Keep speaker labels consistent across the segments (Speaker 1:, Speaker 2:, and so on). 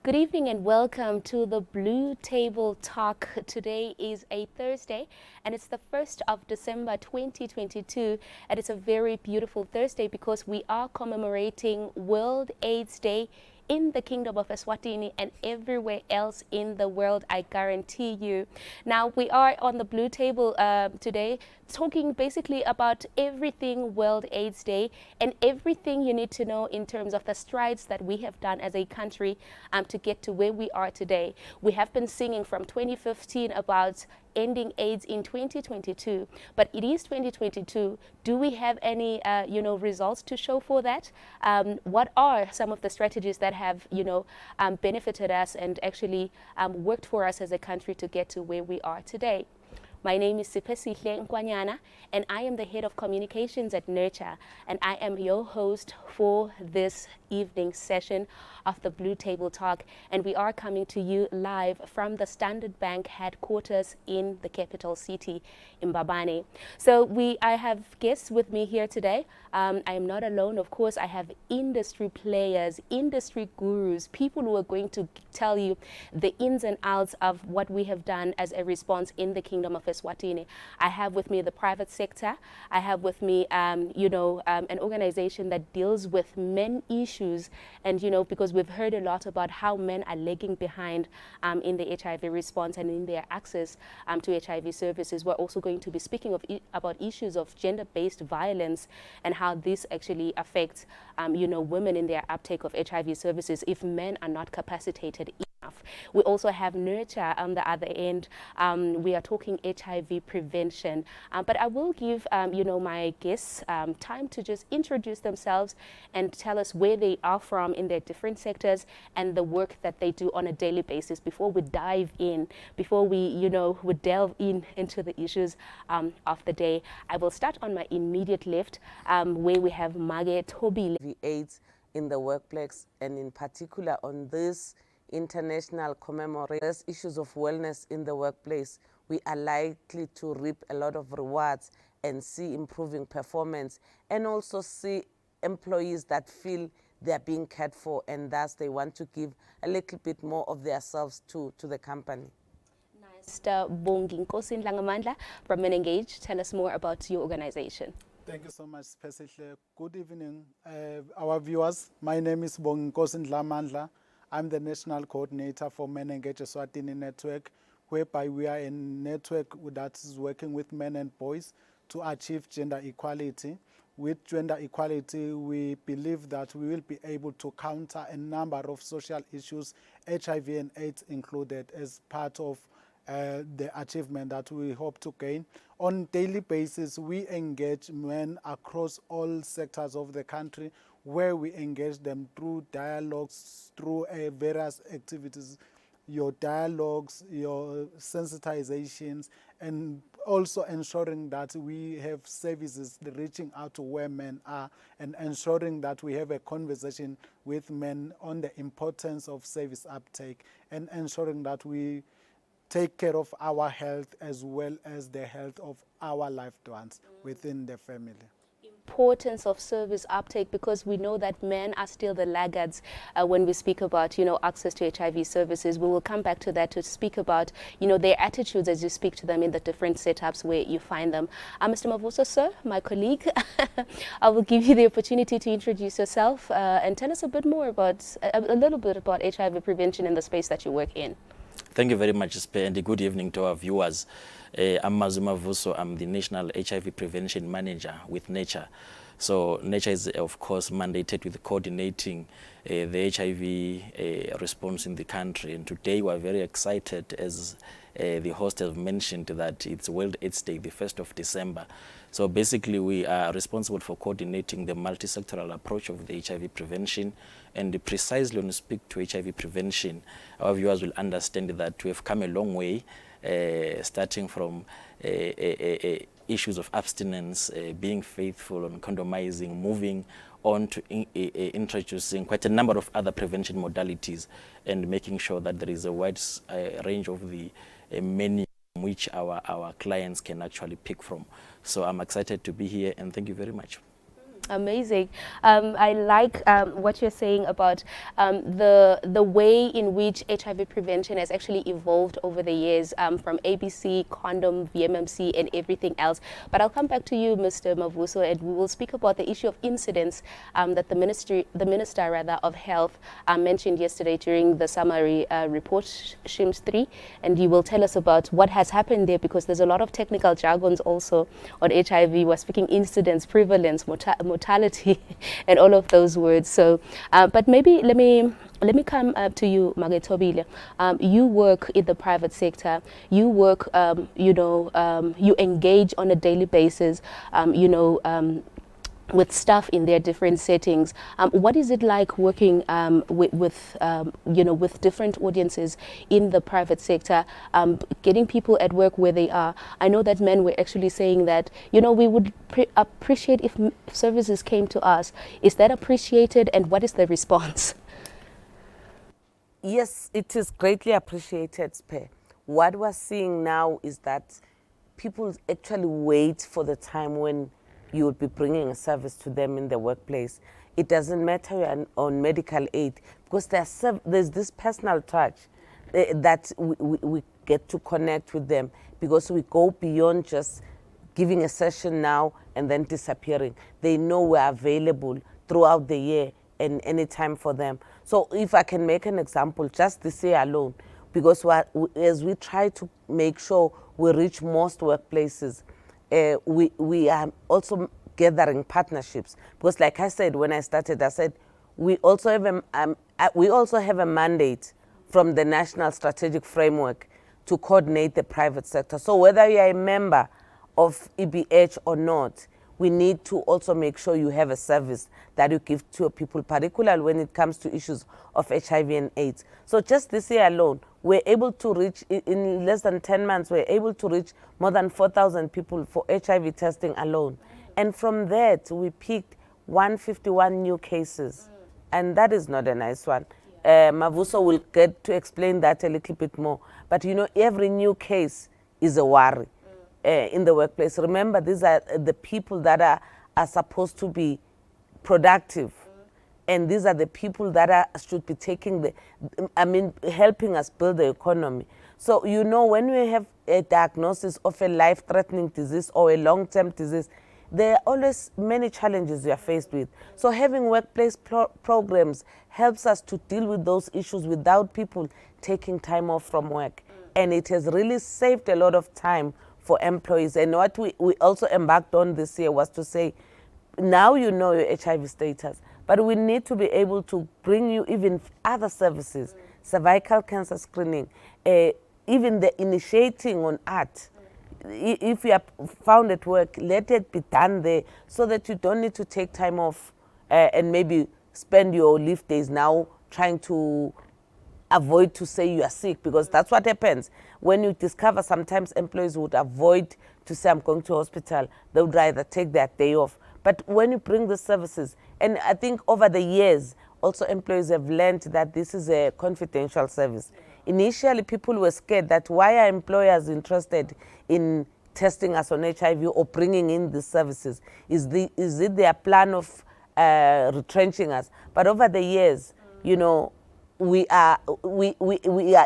Speaker 1: Good evening and welcome to the Blue Table Talk. Today is a Thursday and it's the 1st of December 2022, and it's a very beautiful Thursday because we are commemorating World AIDS Day in the Kingdom of Eswatini and everywhere else in the world, I guarantee you. Now, we are on the Blue Table today talking basically about everything World AIDS Day and everything you need to know in terms of the strides that we have done as a country to get to where we are today. We have been singing from 2015 about ending AIDS in 2022, but it is 2022. Do we have any results to show for that? What are some of the strategies that have benefited us and actually worked for us as a country to get to where we are today? My name is Sipesihle Nkwanyana, and I am the head of communications at Nurture, and I am your host for this evening session of the Blue Table Talk, and we are coming to you live from the Standard Bank headquarters in the capital city, Mbabane. So I have guests with me here today. I am not alone, of course. I have industry players, industry gurus, people who are going to tell you the ins and outs of what we have done as a response in the Kingdom of Eswatini. I have with me the private sector. I have with me, an organization that deals with men issues, and because we've heard a lot about how men are lagging behind in the HIV response and in their access to HIV services. We're also going to be speaking about issues of gender-based violence and how this actually affects, women in their uptake of HIV services if men are not capacitated enough. We also have Nurture on the other end. We are talking HIV prevention, but I will give my guests time to just introduce themselves and tell us where they are from in their different sectors and the work that they do on a daily basis before we dive in, before we delve into the issues of the day. I will start on my immediate left, where we have Mage Tobile.
Speaker 2: AIDS in the workplace, and in particular on this international commemoration issues of wellness in the workplace, we are likely to reap a lot of rewards and see improving performance, and also see employees that feel they're being cared for, and thus they want to give a little bit more of themselves to the company.
Speaker 1: Mr. Bongi Nkosi Ndlangamandla from Men Engage. Tell us more about your organization.
Speaker 3: Thank you so much, Spesihle. Good evening, our viewers. My name is Bongi Nkosi Ndlangamandla. I'm the National Coordinator for Men Engage Eswatini Network, whereby we are a network that is working with men and boys to achieve gender equality. With gender equality, we believe that we will be able to counter a number of social issues, HIV and AIDS included, as part of the achievement that we hope to gain. On a daily basis, we engage men across all sectors of the country, where we engage them through dialogues, through various activities, your dialogues, your sensitizations, and also ensuring that we have services reaching out to where men are, and ensuring that we have a conversation with men on the importance of service uptake, and ensuring that we take care of our health as well as the health of our loved ones within the family.
Speaker 1: Importance of service uptake, because we know that men are still the laggards when we speak about access to HIV services. We will come back to that to speak about their attitudes as you speak to them in the different setups where you find them. Mr. Mavuso, sir, my colleague, I will give you the opportunity to introduce yourself and tell us a bit more about a little bit about HIV prevention in the space that you work in.
Speaker 4: Thank you very much, Spe, and good evening to our viewers. I'm Mazuma Vuso. I'm the National HIV Prevention Manager with Nature. So Nature is, of course, mandated with coordinating the HIV response in the country. And today we're very excited, as the host has mentioned, that it's World AIDS Day, the 1st of December. So basically we are responsible for coordinating the multi-sectoral approach of the HIV prevention. And precisely when we speak to HIV prevention, our viewers will understand that we have come a long way, starting from issues of abstinence, being faithful on condomizing, moving on to introducing quite a number of other prevention modalities, and making sure that there is a wide range of the menu which our clients can actually pick from. So I'm excited to be here, and thank you very much.
Speaker 1: Amazing. I like what you're saying about the way in which HIV prevention has actually evolved over the years, from ABC, condom, VMMC, and everything else. But I'll come back to you, Mr. Mavuso, and we will speak about the issue of incidents that the minister rather of health mentioned yesterday during the summary report, SHIMS 3, and you will tell us about what has happened there, because there's a lot of technical jargons also on HIV. We're speaking incidents, prevalence, mortality, and all of those words. So, but maybe let me come to you, Magetobile. You work in the private sector. You work, you engage on a daily basis, with staff in their different settings. What is it like working with different audiences in the private sector, getting people at work where they are? I know that men were actually saying that, we would appreciate if services came to us. Is that appreciated, and what is the response?
Speaker 2: Yes, it is greatly appreciated, Spe. What we're seeing now is that people actually wait for the time when you would be bringing a service to them in the workplace. It doesn't matter you're on medical aid, because there's this personal touch that we get to connect with them, because we go beyond just giving a session now and then disappearing. They know we're available throughout the year and any time for them. So if I can make an example, just this year alone, because as we try to make sure we reach most workplaces, we are also gathering partnerships, because like I said when I started, I said we also have a mandate from the National Strategic Framework to coordinate the private sector. So whether you are a member of EBH or not, we need to also make sure you have a service that you give to your people, particularly when it comes to issues of HIV and AIDS. So just this year alone, we're able to reach, in less than 10 months, we're able to reach more than 4,000 people for HIV testing alone. And from that, we picked 151 new cases. And that is not a nice one. Mavuso will get to explain that a little bit more. But every new case is a worry in the workplace. Remember, these are the people that are supposed to be productive. And these are the people that should be taking helping us build the economy. So, when we have a diagnosis of a life-threatening disease or a long-term disease, there are always many challenges we are faced with. So having workplace programs helps us to deal with those issues without people taking time off from work. And it has really saved a lot of time for employees. And what we also embarked on this year was to say, now you know your HIV status, but we need to be able to bring you even other services, cervical cancer screening, even the initiating on art. If you are found at work, let it be done there, so that you don't need to take time off and maybe spend your leave days now trying to avoid to say you are sick, because that's what happens. When you discover, sometimes employees would avoid to say I'm going to hospital. They would rather take that day off. But when you bring the services, and I think over the years, also employees have learned that this is a confidential service. Initially, people were scared that why are employers interested in testing us on HIV or bringing in these services? Is it their plan of retrenching us? But over the years, we are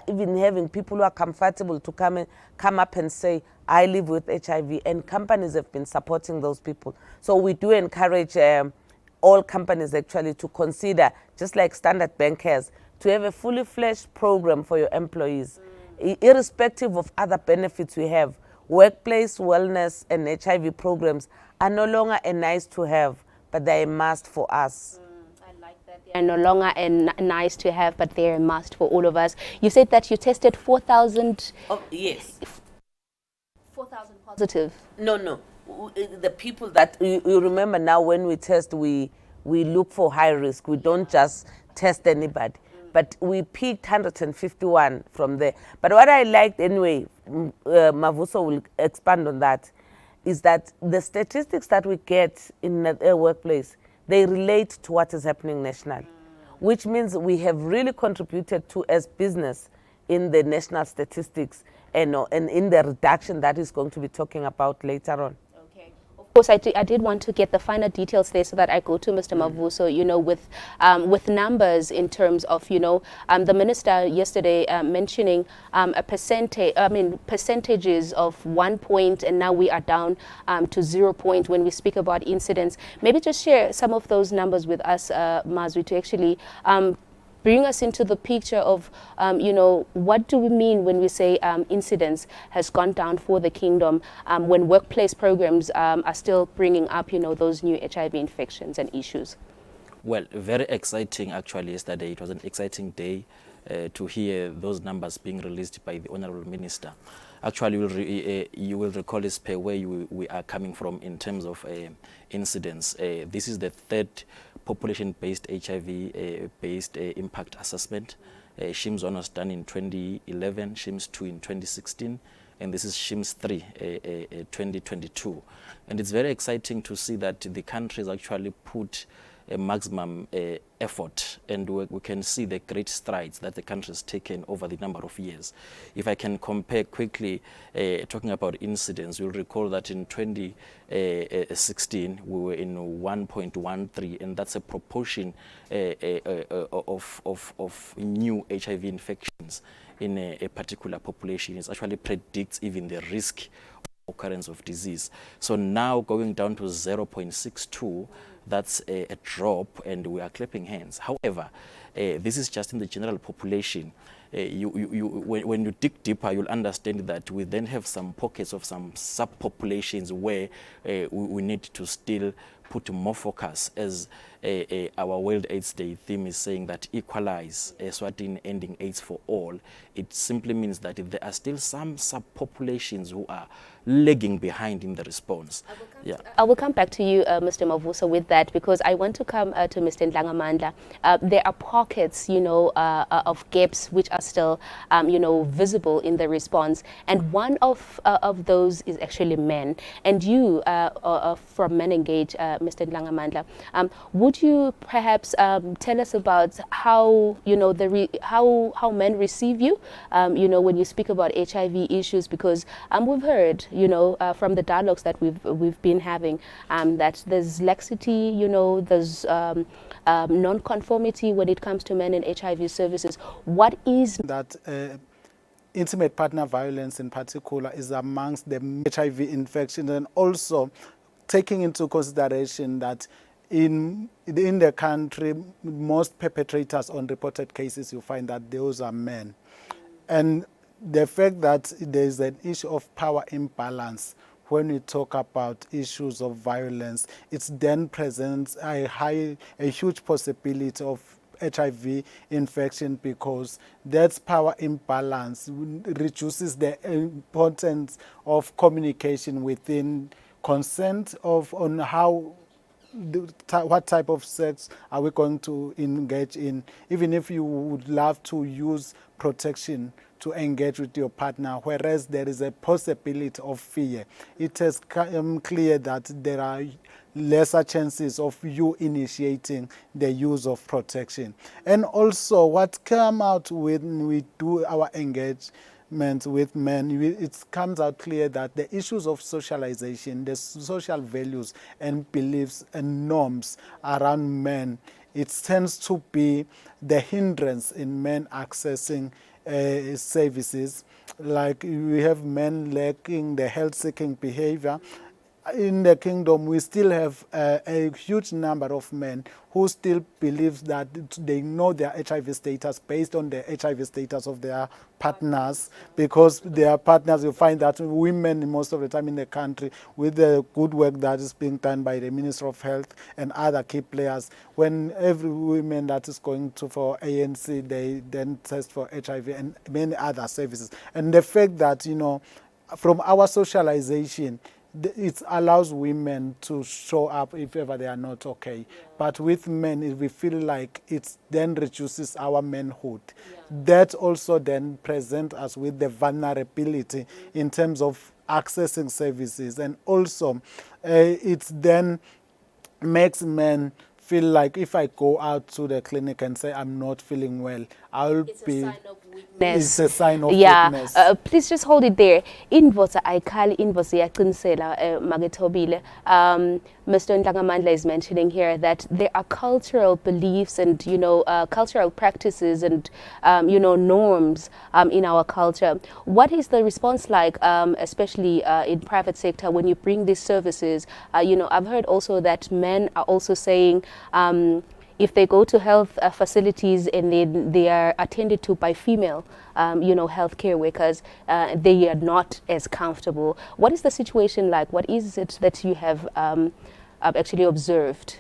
Speaker 2: even having people who are comfortable to come up and say, I live with HIV, and companies have been supporting those people. So we do encourage all companies actually to consider, just like Standard Bank has, to have a fully fledged program for your employees, irrespective of other benefits we have. Workplace wellness and HIV programs are no longer a nice to have, but they're a must for us.
Speaker 1: I like that. They're no longer a nice to have, but they're a must for all of us. You said that you tested 4,000.
Speaker 2: Oh, yes.
Speaker 1: 4,000 positive.
Speaker 2: No. The people that, you remember now when we test, we look for high risk. We don't just test anybody. But we picked 151 from there. But what I liked anyway, Mavuso will expand on that, is that the statistics that we get in the workplace, they relate to what is happening nationally, which means we have really contributed to, as business, in the national statistics and in the reduction that is going to be talking about later on.
Speaker 1: Okay. Of course, I did want to get the finer details there so that I go to Mr. Mavuso, with numbers in terms of, the minister yesterday mentioning a percentage, percentages of 1 point, and now we are down to 0 point when we speak about incidents. Maybe just share some of those numbers with us, Mazwi, to actually bring us into the picture of, what do we mean when we say incidence has gone down for the kingdom when workplace programs are still bringing up, those new HIV infections and issues?
Speaker 4: Well, very exciting actually yesterday. It was an exciting day to hear those numbers being released by the Honorable Minister. Actually, you will recall this per where we are coming from in terms of incidents. This is the third population-based HIV-based impact assessment. SHIMS 1 was done in 2011, SHIMS 2 in 2016, and this is SHIMS 3 2022. And it's very exciting to see that the country has actually put a maximum effort, and we can see the great strides that the country has taken over the number of years. If I can compare quickly, talking about incidents, you'll recall that in 2016 we were in 1.13, and that's a proportion of new HIV infections in a particular population. It actually predicts even the risk occurrence of disease. So now going down to 0.62, that's a drop, and we are clapping hands. However, this is just in the general population. When you dig deeper, you'll understand that we then have some pockets of some subpopulations where we need to still put more focus, as our World AIDS Day theme is saying, that equalize, Eswatini ending AIDS for all. It simply means that there are still some subpopulations who are lagging behind in the response.
Speaker 1: I will come back to you, Mr. Mavuso, with that, because I want to come to Mr. Ndlangamandla. There are pockets, of gaps which are still, visible in the response, and one of those is actually men. And you, from Men Engage, Mr. Ndlangamandla, would you perhaps tell us about how, how men receive you, when you speak about HIV issues? Because we've heard, from the dialogues that we've been having, that there's laxity, there's non-conformity when it comes to men and HIV services. What is
Speaker 3: that? Intimate partner violence in particular is amongst the HIV infections, and also taking into consideration that in the country, most perpetrators on reported cases, you find that those are men. And the fact that there is an issue of power imbalance when we talk about issues of violence, it then presents a huge possibility of HIV infection, because that power imbalance reduces the importance of communication within consent on how what type of sex are we going to engage in, even if you would love to use protection to engage with your partner, whereas there is a possibility of fear. It has come clear that there are lesser chances of you initiating the use of protection. And also what come out when we do our engagement with men, it comes out clear that the issues of socialization, the social values and beliefs and norms around men, it tends to be the hindrance in men accessing services. Like we have men lacking the health-seeking behavior. In the kingdom, we still have a huge number of men who still believe that they know their HIV status based on the HIV status of their partners, because their partners, you find that women most of the time in the country, with the good work that is being done by the Minister of Health and other key players, when every woman that is going to for ANC, they then test for HIV and many other services. And the fact that, from our socialization, it allows women to show up if ever they are not okay. Yeah. But with men, we feel like it then reduces our manhood. Yeah. That also then presents us with the vulnerability in terms of accessing services. And also, it then makes men feel like if I go out to the clinic and say I'm not feeling well, I'll be... It's a sign of
Speaker 1: yeah.
Speaker 3: weakness.
Speaker 1: Please just hold it there. Invoza ayikali invoza iyaqinisela Makethobile. Mr. Ntangamandla is mentioning here that there are cultural beliefs and cultural practices and norms in our culture. What is the response like, especially in private sector, when you bring these services? I've heard also that men are also saying if they go to health facilities and they are attended to by female, healthcare workers, they are not as comfortable. What is the situation like? What is it that you have actually observed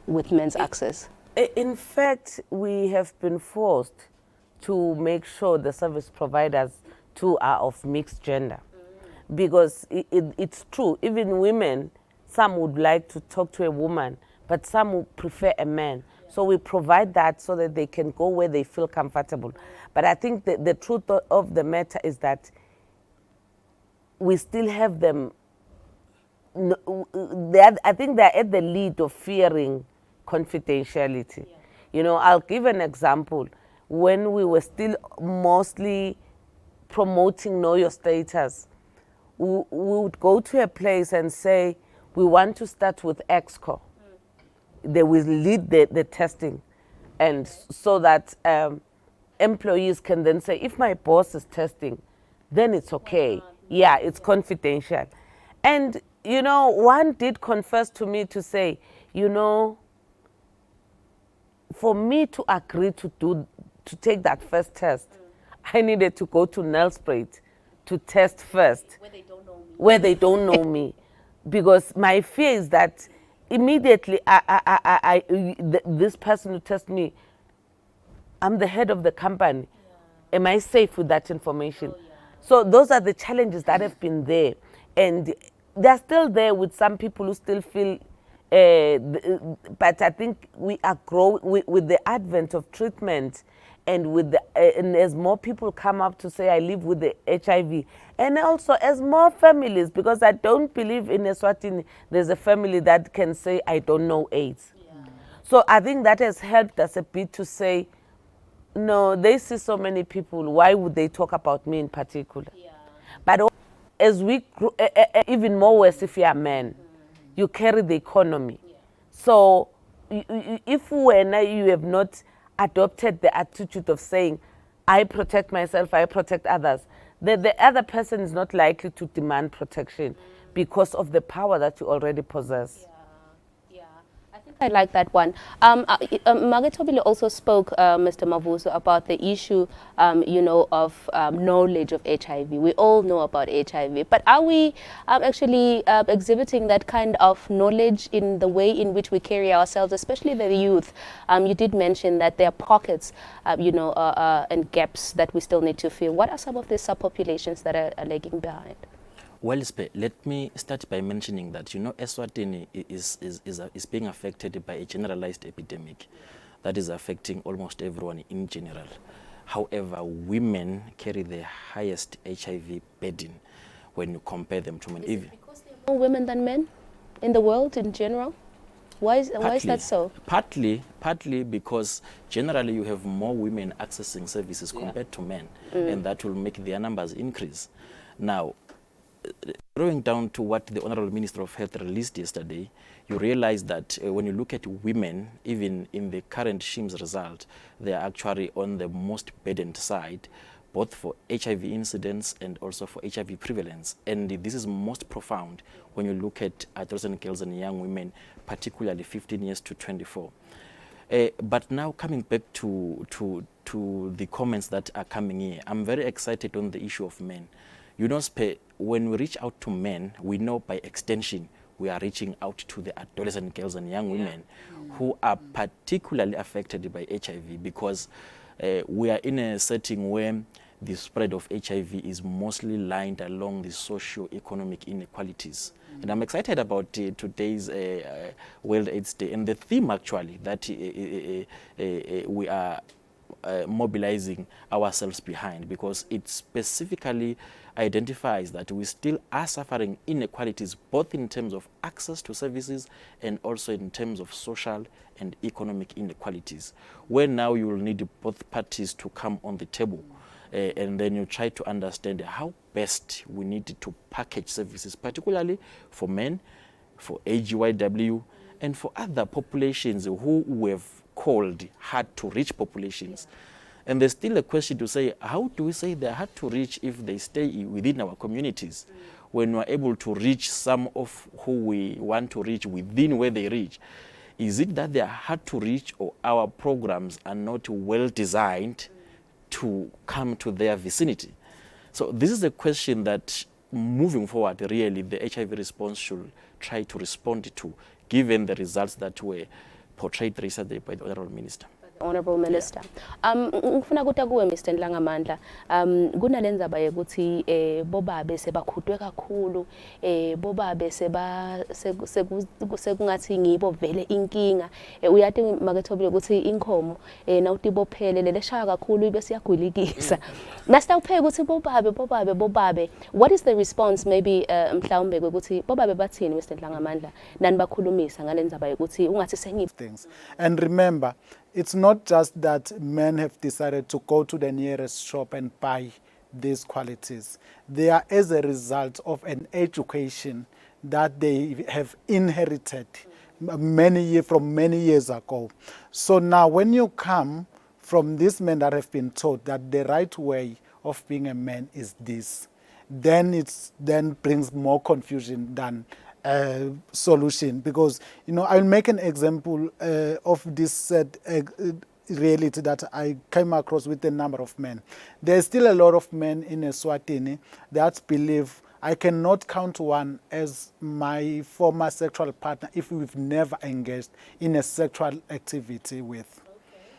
Speaker 1: with men's access?
Speaker 2: In fact, we have been forced to make sure the service providers too are of mixed gender. Because it's true, even women, some would like to talk to a woman, but some would prefer a man. So we provide that so that they can go where they feel comfortable. But I think the truth of the matter is that we still have them. I think they're at the lead of fearing confidentiality. I'll give an example. When we were still mostly promoting Know Your Status, we would go to a place and say, we want to start with EXCO. They will lead the testing, and so that employees can then say, if my boss is testing, then it's okay. Yeah, it's confidential. And, one did confess to me to say, for me to agree to take that first test, I needed to go to Nelspruit to test first. Where they don't know me. Where they don't know me. Because my fear is that immediately, this person who tests me, I'm the head of the company. Yeah. Am I safe with that information? Oh, yeah. So those are the challenges that have been there. And they're still there with some people who still feel, but I think we are growing with the advent of treatment and and as more people come up to say, I live with the HIV, and also as more families, because I don't believe in Eswatini there's a family that can say, I don't know AIDS. Yeah. So I think that has helped us a bit to say, no, they see so many people, why would they talk about me in particular? Yeah. But as we grow, even more worse if you are men, you carry the economy. Yeah. So if when you have not adopted the attitude of saying, I protect myself, I protect others, the other person is not likely to demand protection because of the power that you already possess.
Speaker 1: Yeah, I think I like that one. Makethobile also spoke, Mr. Mavuso, about the issue, of knowledge of HIV. We all know about HIV, but are we actually exhibiting that kind of knowledge in the way in which we carry ourselves, especially the youth? You did mention that there are pockets, and gaps that we still need to fill. What are some of the subpopulations that are lagging behind?
Speaker 4: Well, let me start by mentioning that, Eswatini is being affected by a generalized epidemic that is affecting almost everyone in general. However, women carry the highest HIV burden when you compare them to men.
Speaker 1: Is it because there are more women than men in the world in general? Why is that so?
Speaker 4: Partly because generally you have more women accessing services compared to men, and that will make their numbers increase. Now, going down to what the Honorable Minister of Health released yesterday, you realize that when you look at women, even in the current SHIMS result, they are actually on the most burdened side, both for HIV incidence and also for HIV prevalence. And this is most profound when you look at adolescent girls and young women, particularly 15 years to 24. But now coming back to the comments that are coming here, I'm very excited on the issue of men. When we reach out to men, we know by extension we are reaching out to the adolescent girls and young women who are particularly affected by HIV, because we are in a setting where the spread of HIV is mostly lined along the socio-economic inequalities. And I'm excited about today's World AIDS Day and the theme actually that we are mobilizing ourselves behind, because it specifically identifies that we still are suffering inequalities both in terms of access to services and also in terms of social and economic inequalities, where now you will need both parties to come on the table and then you try to understand how best we need to package services, particularly for men, for AGYW, and for other populations who we have called hard to reach populations. And there's still a question to say, how do we say they're hard to reach if they stay within our communities? When we're able to reach some of who we want to reach within where they reach? Is it that they are hard to reach, or our programs are not well designed to come to their vicinity? So this is a question that moving forward, really, the HIV response should try to respond to, given the results that were portrayed recently by the Honorable Minister.
Speaker 1: Honorable Minister. Ngifuna ukuthi kuwe Mr Ndlangamandla, kunalendzaba yokuthi bobabe sebakhudwe kakhulu, bobabe sekungathi ngibo vele inkinga. Uyathi makethobile ukuthi inkhomo nawuthi bophele leshaya kakhulu ibe siyagwilikisa. Nasitawupheka ukuthi bobabe. What is the response maybe mhlawumbe ukuthi bobabe bathini Mr Ndlangamandla nani bakhulumisa ngalendzaba yokuthi ungathi
Speaker 3: things. And remember, it's not just that men have decided to go to the nearest shop and buy these qualities. They are as a result of an education that they have inherited from many years ago. So now when you come from these men that have been taught that the right way of being a man is this, then it brings more confusion than solution. Because, you know, I'll make an example of this said reality that I came across with a number of men. There's still a lot of men in Eswatini that believe I cannot count one as my former sexual partner if we've never engaged in a sexual activity with.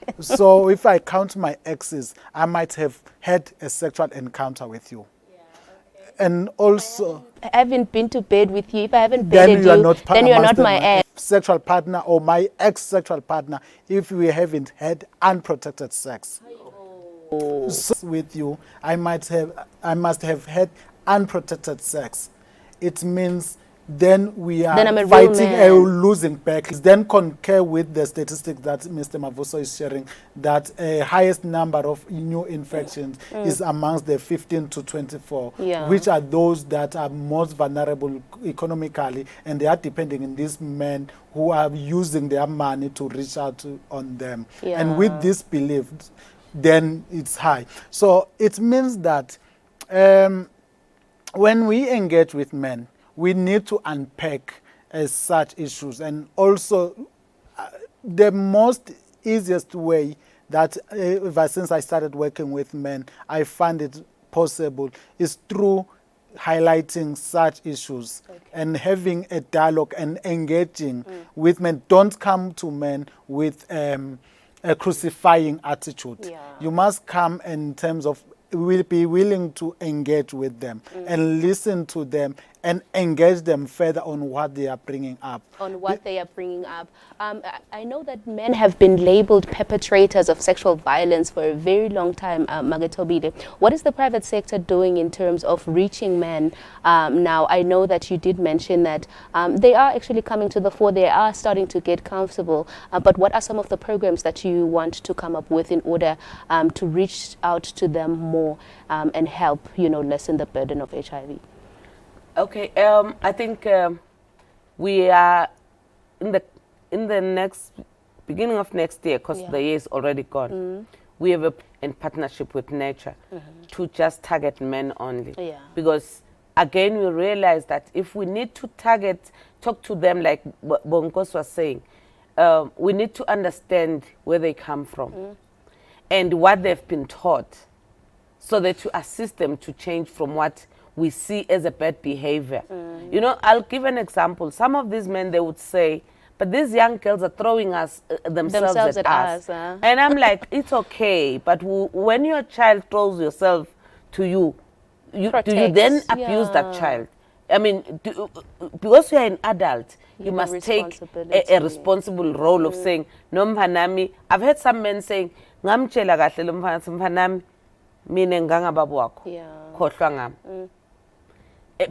Speaker 3: Okay. So if I count my exes, I might have had a sexual encounter with you. And also,
Speaker 1: I haven't been to bed with you. If I haven't bedded
Speaker 3: you,
Speaker 1: then you are not my ex.
Speaker 3: Sexual partner or my ex-sexual partner if we haven't had unprotected sex. Oh. So with you, I must have had unprotected sex. It means then we are fighting a losing battle. Then concur with the statistics that Mr. Mavuso is sharing, that highest number of new infections is amongst the 15 to 24, which are those that are most vulnerable economically, and they are depending on these men who are using their money to reach out on them. And with this belief, then it's high. So it means that when we engage with men, we need to unpack such issues. And also, the most easiest way that ever since I started working with men, I find it possible is through highlighting such issues and having a dialogue and engaging with men. Don't come to men with a crucifying attitude. You must come in terms of will be willing to engage with them and listen to them and engage them further on what they are bringing up.
Speaker 1: I know that men have been labeled perpetrators of sexual violence for a very long time, Magetobile. What is the private sector doing in terms of reaching men now? I know that you did mention that they are actually coming to the fore, they are starting to get comfortable, but what are some of the programs that you want to come up with in order to reach out to them more and help, lessen the burden of HIV?
Speaker 2: Okay, I think we are in the next beginning of next year, because the year is already gone. We have in partnership with Nature to just target men only, because again we realize that if we need to talk to them like Bonkos was saying, we need to understand where they come from and what they've been taught, so that to assist them to change from what we see as a bad behavior. I'll give an example. Some of these men, they would say, but these young girls are throwing us themselves at us. And I'm like, it's okay, but when your child throws yourself to you, do you then abuse that child? I mean, because you're an adult, you must take a responsible role of saying, no mfanami. I've heard some men saying, ngamchela kahle lo mfanami, mina ngangababa wakho, khohlwa ngami.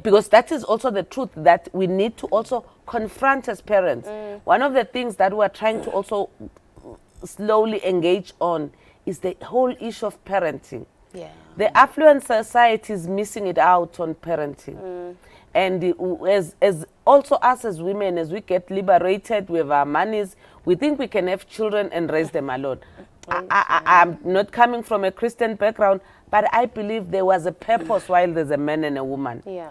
Speaker 2: Because that is also the truth that we need to also confront as parents. One of the things that we're trying to also slowly engage on is the whole issue of parenting. The affluent society is missing it out on parenting. And as also us as women, as we get liberated, we have our monies, we think we can have children and raise them alone. I'm not coming from a Christian background, but I believe there was a purpose while there's a man and a woman.
Speaker 1: Yeah.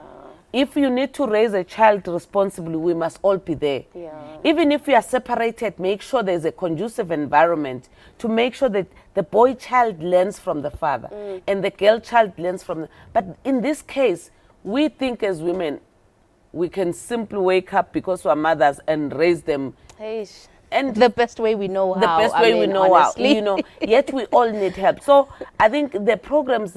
Speaker 2: If you need to raise a child responsibly, we must all be there.
Speaker 1: Yeah.
Speaker 2: Even if we are separated, make sure there's a conducive environment to make sure that the boy child learns from the father and the girl child learns from the... But in this case, we think as women, we can simply wake up because we're mothers and raise them.
Speaker 1: Eish.
Speaker 2: And
Speaker 1: The best way we know how.
Speaker 2: the best
Speaker 1: I
Speaker 2: way we
Speaker 1: mean,
Speaker 2: know
Speaker 1: honestly.
Speaker 2: how, you know, yet we all need help. So I think the programs,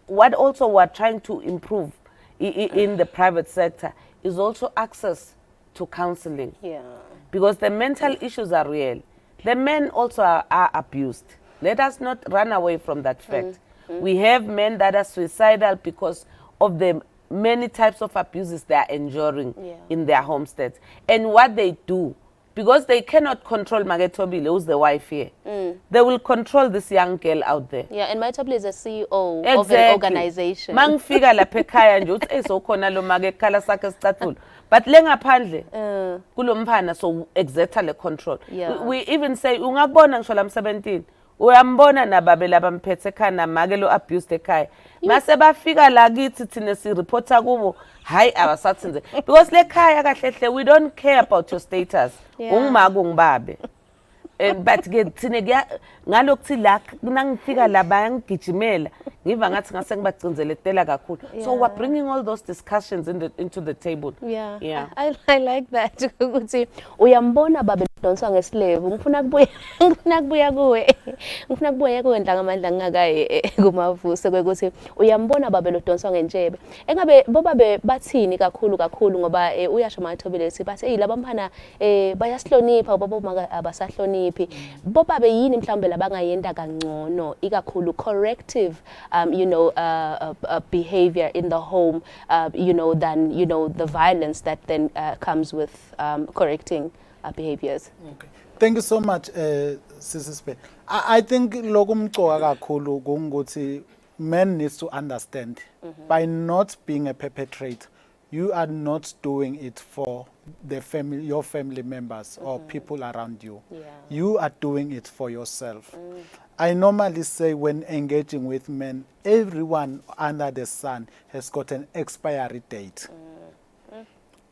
Speaker 2: what also we're trying to improve in the private sector is also access to counseling.
Speaker 1: Yeah.
Speaker 2: Because the mental issues are real. The men also are abused. Let us not run away from that fact. We have men that are suicidal because of the many types of abuses they are enduring in their homesteads. And what they do, because they cannot control Magetobile, who's the wife here, they will control this young girl out there.
Speaker 1: Yeah, and Maitobile is a CEO of an organization.
Speaker 2: Mangifika lapha ekhaya nje uthi ezokhona lo make ekhala sakhe sicathulo. But le ngaphandle kulomphana so exerta le control.
Speaker 1: Yeah.
Speaker 2: We even say ungakubona ngisho la 17 uyambona nababe labamphethe ekhaya namake lo abused ekhaya. Mase bafika la kithi thina si reporta kubo hayi abasathi nje because le khaya kahlehle we don't care about your status. Ungimake ungibabe. But ke thina ngalokuthi la nangifika la bayangigijimela ngiva ngathi ngase ngibagcinzeletela kakhulu. So we're bringing all those discussions into the table.
Speaker 1: Yeah. I like that. Ukuthi uyambona babe donsa ngesilevu ngifuna kubuya kuwe. Ngifuna kubuya kuwe ndlangamandla ngingakaye kumavuse kwekuthi uyambona babe lo donsa ngenjebe. Engabe bobabe bathini kakhulu ngoba uyasho Maitobile sithi bathi laba mphana bayasihlonipha babo maka abasahloniphi. Bobabe yini mhlawumbe labangayenda kangcono ikakhulu corrective behavior in the home than the violence that then comes with correcting behaviors.
Speaker 3: Okay. Thank you so much, Sisispe. I think lokumcoka kakhulu kungukuthi men needs to understand by not being a perpetrator, you are not doing it for the family, your family members or people around you. You are doing it for yourself. I normally say when engaging with men, everyone under the sun has got an expiry date.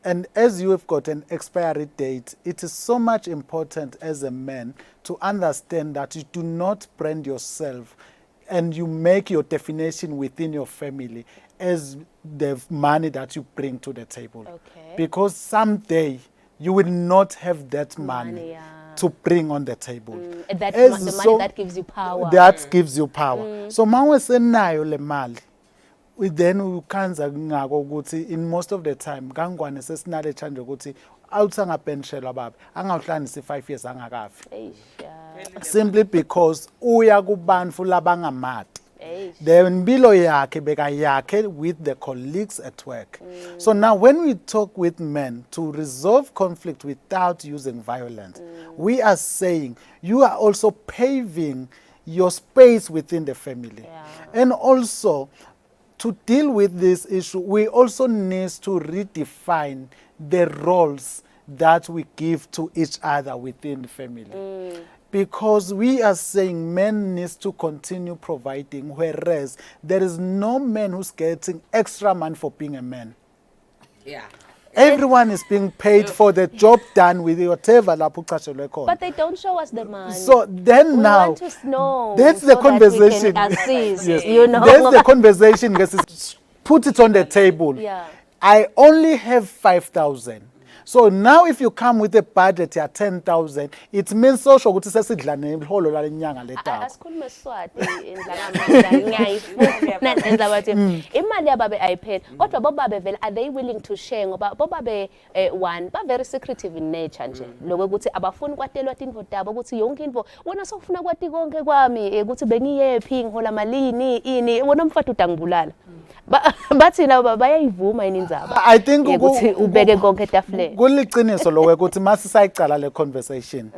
Speaker 3: And as you have got an expiry date, it is so much important as a man to understand that you do not brand yourself and you make your definition within your family as the money that you bring to the table.
Speaker 1: Okay.
Speaker 3: Because someday you will not have that money to bring on the table.
Speaker 1: That's the money that gives you power.
Speaker 3: That gives you power. So mawesenayo le mali, then ukhanza ngako ukuthi in most of the time kangwane sesinale chance ukuthi awuthanga pension baba angawuhlanisi 5 years angakafi. Simply because uya kubantu labangamati. The impilo yakhe bekayakhe with the colleagues at work. So now when we talk with men to resolve conflict without using violence, we are saying you are also paving your space within the family. And also to deal with this issue, we also need to redefine the roles that we give to each other within the family. Because we are saying men needs to continue providing, whereas there is no man who's getting extra money for being a man. Everyone is being paid for the job done with whatever lapho uqashelwe khona.
Speaker 1: But they don't show us the money.
Speaker 3: So then
Speaker 1: we
Speaker 3: now,
Speaker 1: want to know
Speaker 3: that's
Speaker 1: so
Speaker 3: the conversation.
Speaker 1: That we can assist,
Speaker 3: That's the conversation. Guys, put it on the table. I only have 5,000. So now if you come with a budget ya 10,000, it means social ukuthi sesidla neholo la lenyanga letayo.
Speaker 1: Asikhulume Swati indlangamandla ngiyayifuna nenza bathi imali yababe ayiphethe kodwa bobabe vele are they willing to share ngoba bobabe one ba very secretive in nature nje lokho ukuthi abafuni kwatelwa tinfo tabo ukuthi yonke info wena sokufuna kwati konke kwami ukuthi bengiyephi ngihola malini ini wona mfati udangibulala bathi na bayayivuma inindzaba
Speaker 3: I think
Speaker 1: ukuthi ubeke konke etafuleni.
Speaker 3: kuliciniso lokho ukuthi masisayicala le conversation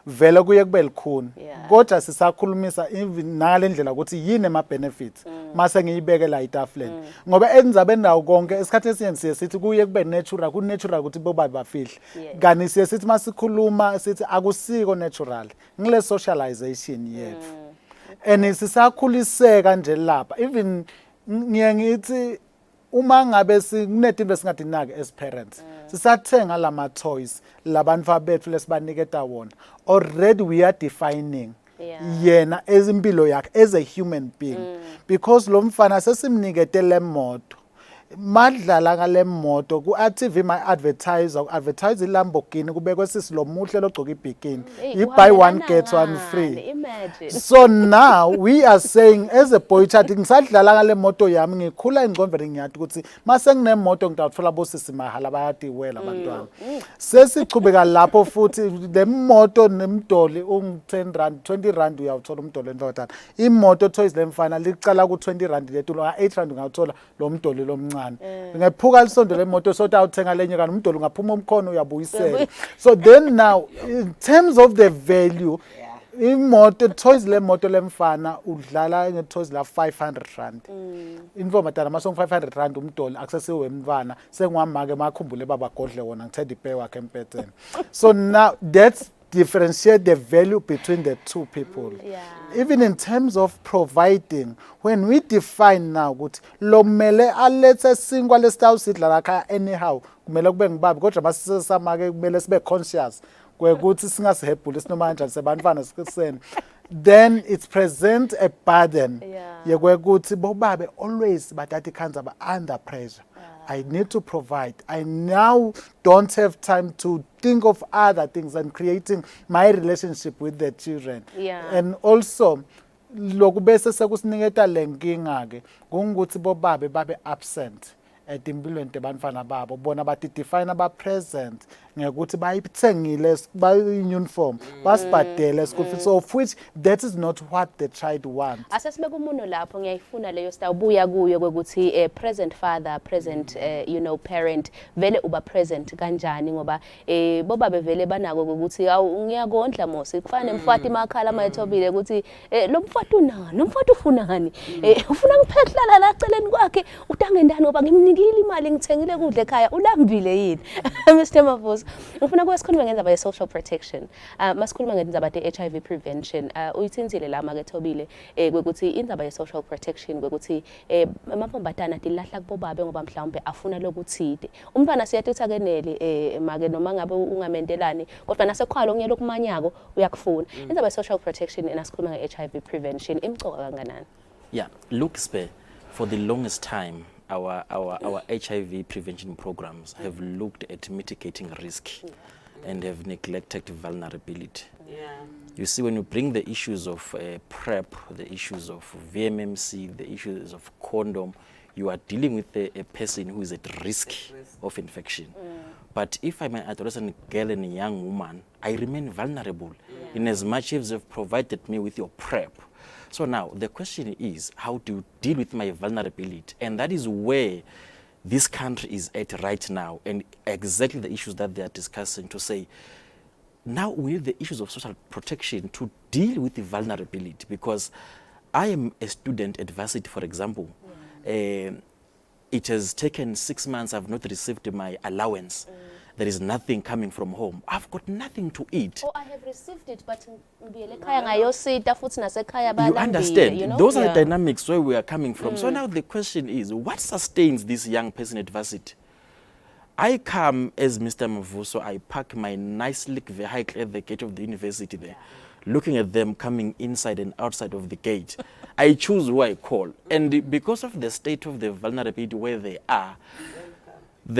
Speaker 3: vele kuye kube likhuni
Speaker 1: Yeah.
Speaker 3: kodwa sisakhulumisa even ngalendlela ukuthi yini ema benefits mase ngiyibeke la itafuleni ngoba enzabeni nawo konke esikhathi esiningi siye sithi kuye kube natural ku natural ukuthi bobabe bafihle
Speaker 1: Yes.
Speaker 3: kanti siye sithi masikhuluma sithi akusiko natural ngile socialization yethu and sisakhuliseka nje lapha even ngiye ngithi uma ngabe sinezinto esingadinaki as parents sisathenga lama toys labantu bethu lesibaniketa wona already we are defining
Speaker 1: Yeah.
Speaker 3: yena ezimpilo yakhe as a human being because lo mfana sesimnikete le moto madlala ngale moto ku RTV my advertiser advertise iLamborghini kubekwe sisi lo muhle logcoka ibikini
Speaker 1: Hey,
Speaker 3: you buy one
Speaker 1: kuhambelana
Speaker 3: get one
Speaker 1: ngani?
Speaker 3: free.
Speaker 1: Imagine.
Speaker 3: So now we are saying as a boy child ngisadlala ngale moto yami ngikhula ingqondo ngiyathi ukuthi mase nginemoto ngizathola bosisi mahala bayadiwela abantwana sesichubeka lapho futhi le moto nemdoli ungu10 rand 20 rand uyawuthola umdoli endodana imoto toys lemfana licala ku20 rand lethu 8 rand ungawuthola lo mdoli lomncane ngephuka lisondo lemoto sothi awuthenga lenye kana umdoli ungaphuma umkhono uyabuyisela so then now in terms of the value imoto toys le moto lemfana udlala nge-toys la 500 rand info madala masong 500 rand umdoli akusesiwe emntwana sengwamake makhumbule baba godle wona ngithanda ipe wakhe empeteni so now that's differentiate the value between the two people.
Speaker 1: Yeah.
Speaker 3: Even in terms of providing, when we define now ukuthi lo kumele alethe singwa lesitawusidla lakha anyhow kumele kube ngibabi kodwa masisama-ke kumele sibe conscious kwekuthi singasihebhuli sinoma kanjani sebantwana sikuseni then it presents a burden
Speaker 1: Yeah.
Speaker 3: yekwekuthi bobabe always bathatha ikhanza ba under pressure. I need to provide. I now don't have time to think of other things and creating my relationship with the children.
Speaker 1: Yeah.
Speaker 3: And also, lokhu bese sekusiniketa lenkinga ke kungukuthi bobabe babe absent etimpilweni tebantfwana babo bona batidefine aba present ngekuthi bayithengile bayi-uniform basibhadele school fees so of which that is not what the child wants.
Speaker 1: Asesibeka umuno lapho ngiyayifuna leyo sitawubuya kuyo kwekuthi present father present you know parent vele uba present kanjani ngoba bobabe vele banako ukuthi awu ngiyakondla mosi kufana nemfati emakhala mayethobile ukuthi lo mfati unani lo mfati ufunani ufuna ngiphehlala la eceleni kwakhe utangendani ngoba ngimnikile imali ngithengile kudla ekhaya ulambile yini Mr Mavuso ufuna kwesikhuluma ngendaba ye social protection masikhuluma ngendaba ye HIV prevention uyithinzile la makethobile kwekuthi indaba ye social protection kwekuthi amaphambatana tilahla kubobabe ngoba mhlawumbe afuna lokuthide umntwana siyathi uthakenele make noma ngabe ungamendelani kodwa nasekhwalo ngiyelo kumanyako uyakufuna indaba ye social protection enasikhuluma nge-HIV prevention imcoka kanganani?
Speaker 4: Yeah, look, Spe, for the longest time, our HIV prevention programs have looked at mitigating risk and have neglected vulnerability.
Speaker 2: Yeah.
Speaker 4: You see, when you bring the issues of PrEP, the issues of VMMC, the issues of condom, you are dealing with a person who is at risk of infection. But if I'm an adolescent girl and a young woman, I remain vulnerable in as much as you've provided me with your PrEP. So now the question is, how do you deal with my vulnerability? And that is where this country is at right now, and exactly the issues that they are discussing to say, now we need the issues of social protection to deal with the vulnerability, because I am a student at varsity, for example. It has taken 6 months, I've not received my allowance. There is nothing coming from home. I've got nothing to eat.
Speaker 1: Oh, I have received it, but ekhaya ngayosita futhi nasekhaya
Speaker 4: You
Speaker 1: balambile,
Speaker 4: understand?
Speaker 1: you know?
Speaker 4: Those are
Speaker 1: Yeah.
Speaker 4: the dynamics where we are coming from. So now the question is, what sustains this young person at varsity? I come as Mr. Mavuso, I park my nice sleek vehicle at the gate of the university there, looking at them coming inside and outside of the gate. I choose who I call. And because of the state of the vulnerability where they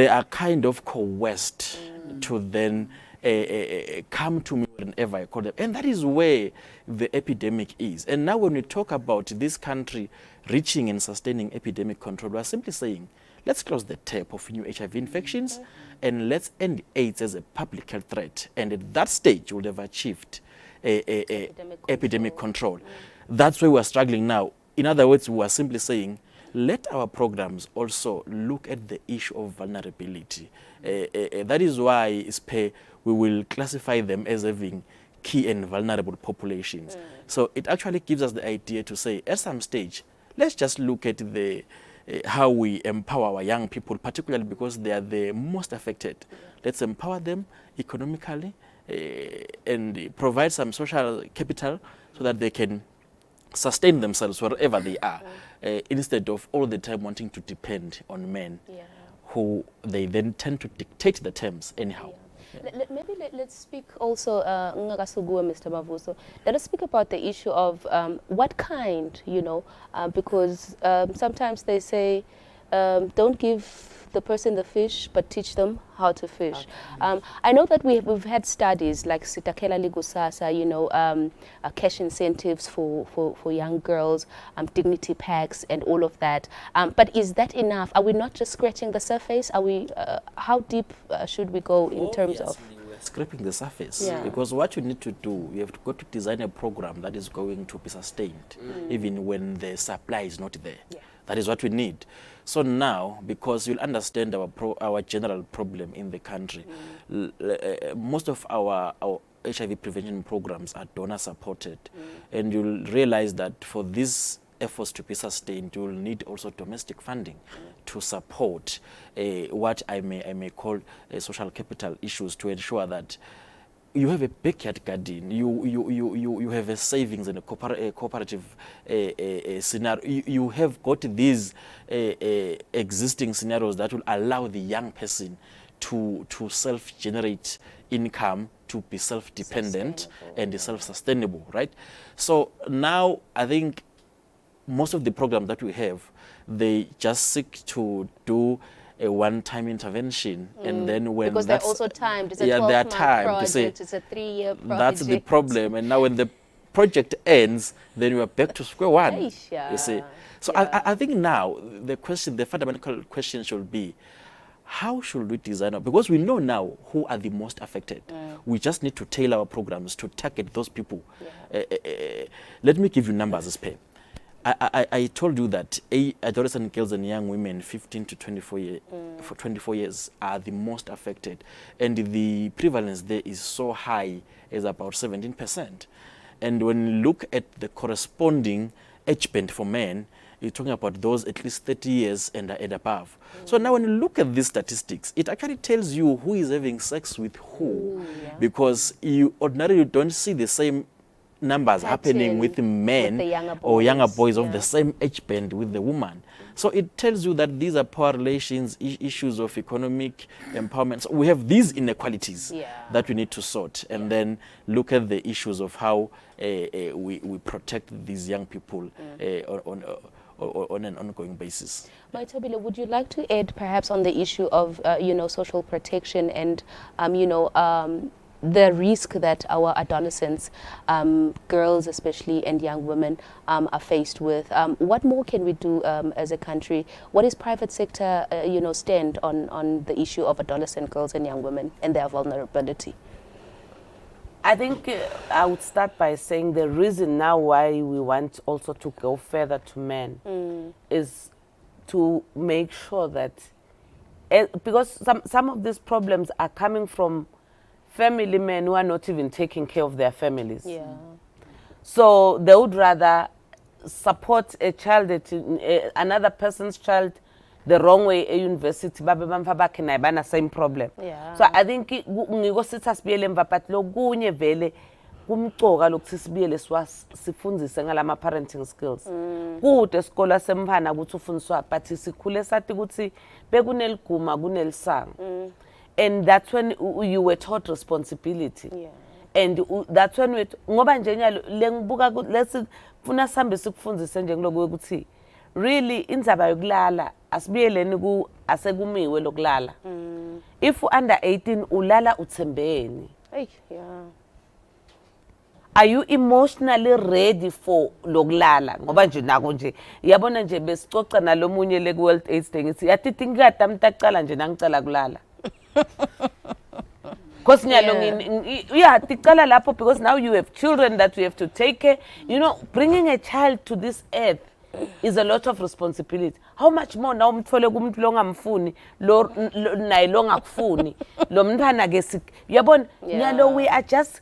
Speaker 4: are kind of coerced to then come to me whenever I call them. And that is where the epidemic is. And now when we talk about this country reaching and sustaining epidemic control, we are simply saying, let's close the tap of new HIV infections and let's end AIDS as a public health threat. And at that stage, we'll have achieved epidemic control. That's why we are struggling now. In other words, we are simply saying, let our programs also look at the issue of vulnerability. That is why we will classify them as having key and vulnerable populations. So it actually gives us the idea to say, at some stage, let's just look at the how we empower our young people, particularly because they are the most affected. Let's empower them economically and provide some social capital so that they can sustain themselves wherever they are, instead of all the time wanting to depend on men who they then tend to dictate the terms anyhow.
Speaker 1: Maybe let's speak also, Mr. Mavuso, let us speak about the issue of what kind, because sometimes they say, don't give the person the fish, but teach them how to fish. I know that we've had studies like Sitakela Ligusasa, cash incentives for young girls, dignity packs and all of that. But is that enough? Are we not just scratching the surface? Are we? How deep should we go in terms of?
Speaker 4: We're scraping the surface, because what you need to do, you have to go to design a program that is going to be sustained, even when the supply is not there. That is what we need. So now, because you'll understand our general problem in the country, most of our HIV prevention programs are donor supported, and you'll realize that for these efforts to be sustained, you'll need also domestic funding to support what I may call social capital issues, to ensure that you have a backyard garden, you have a savings and a cooperative scenario. You have got these existing scenarios that will allow the young person to self-generate income, to be self-dependent and self-sustainable, right? So now I think most of the programs that we have, they just seek to do a one-time intervention, and then when
Speaker 1: because they're also timed, it's a
Speaker 4: 12-month
Speaker 1: project, it's a 3-year project.
Speaker 4: That's the problem, and now when the project ends, then we are back to square one. You see, so I think now the fundamental question should be, how should we design it? Because we know now who are the most affected. We just need to tailor our programs to target those people. Let me give you numbers as per. I told you that adolescent girls and young women 15 to 24 years are the most affected, and the prevalence there is so high as about 17%. And when you look at the corresponding age band for men, you're talking about those at least 30 years and above. So now when you look at these statistics, it actually tells you who is having sex with who, because you ordinarily don't see the same numbers happening with men or younger boys of the same age band with the woman. So it tells you that these are power relations, issues of economic empowerment. So we have these inequalities that we need to sort, and then look at the issues of how we protect these young people on an ongoing basis.
Speaker 1: Maitobile, would you like to add perhaps on the issue of social protection and the risk that our adolescents, girls especially, and young women are faced with? What more can we do as a country? What is private sector, stand on the issue of adolescent girls and young women and their vulnerability?
Speaker 2: I think I would start by saying the reason now why we want also to go further to men is to make sure that, because some of these problems are coming from family men who are not even taking care of their families. So they would rather support a child, another person's child, the wrong way at university, bana same problem. So I think ngiko sithi asibiyele emva, but lokunye vele kumcoka lokuthi sibiyele sifundzise ngalama parenting skills. Kude esikole semfana ukuthi ufundiswa, but sikhule sathi ukuthi bekuneliguma kunelisanga. And that's when you were taught responsibility. And that's when ngoba nje nyalo lengibuka lesi funa sambe sikufundise nje ngiloku ukuthi really indzaba yokulala asibiyeleni ku asekumiwe lokulala. If under 18 ulala uthembeni. Are you emotionally ready for lokulala? Ngoba nje nako nje yabona nje besicoca nalomunye le World AIDS Day ngithi yathi tingada mtaqala nje nangicela kulala. Because because now you have children that you have to take care. Bringing a child to this earth is a lot of responsibility. How much more now umthole kumuntu longamfuni naye longakufuni lo mntwana ke yabona nyalo we are just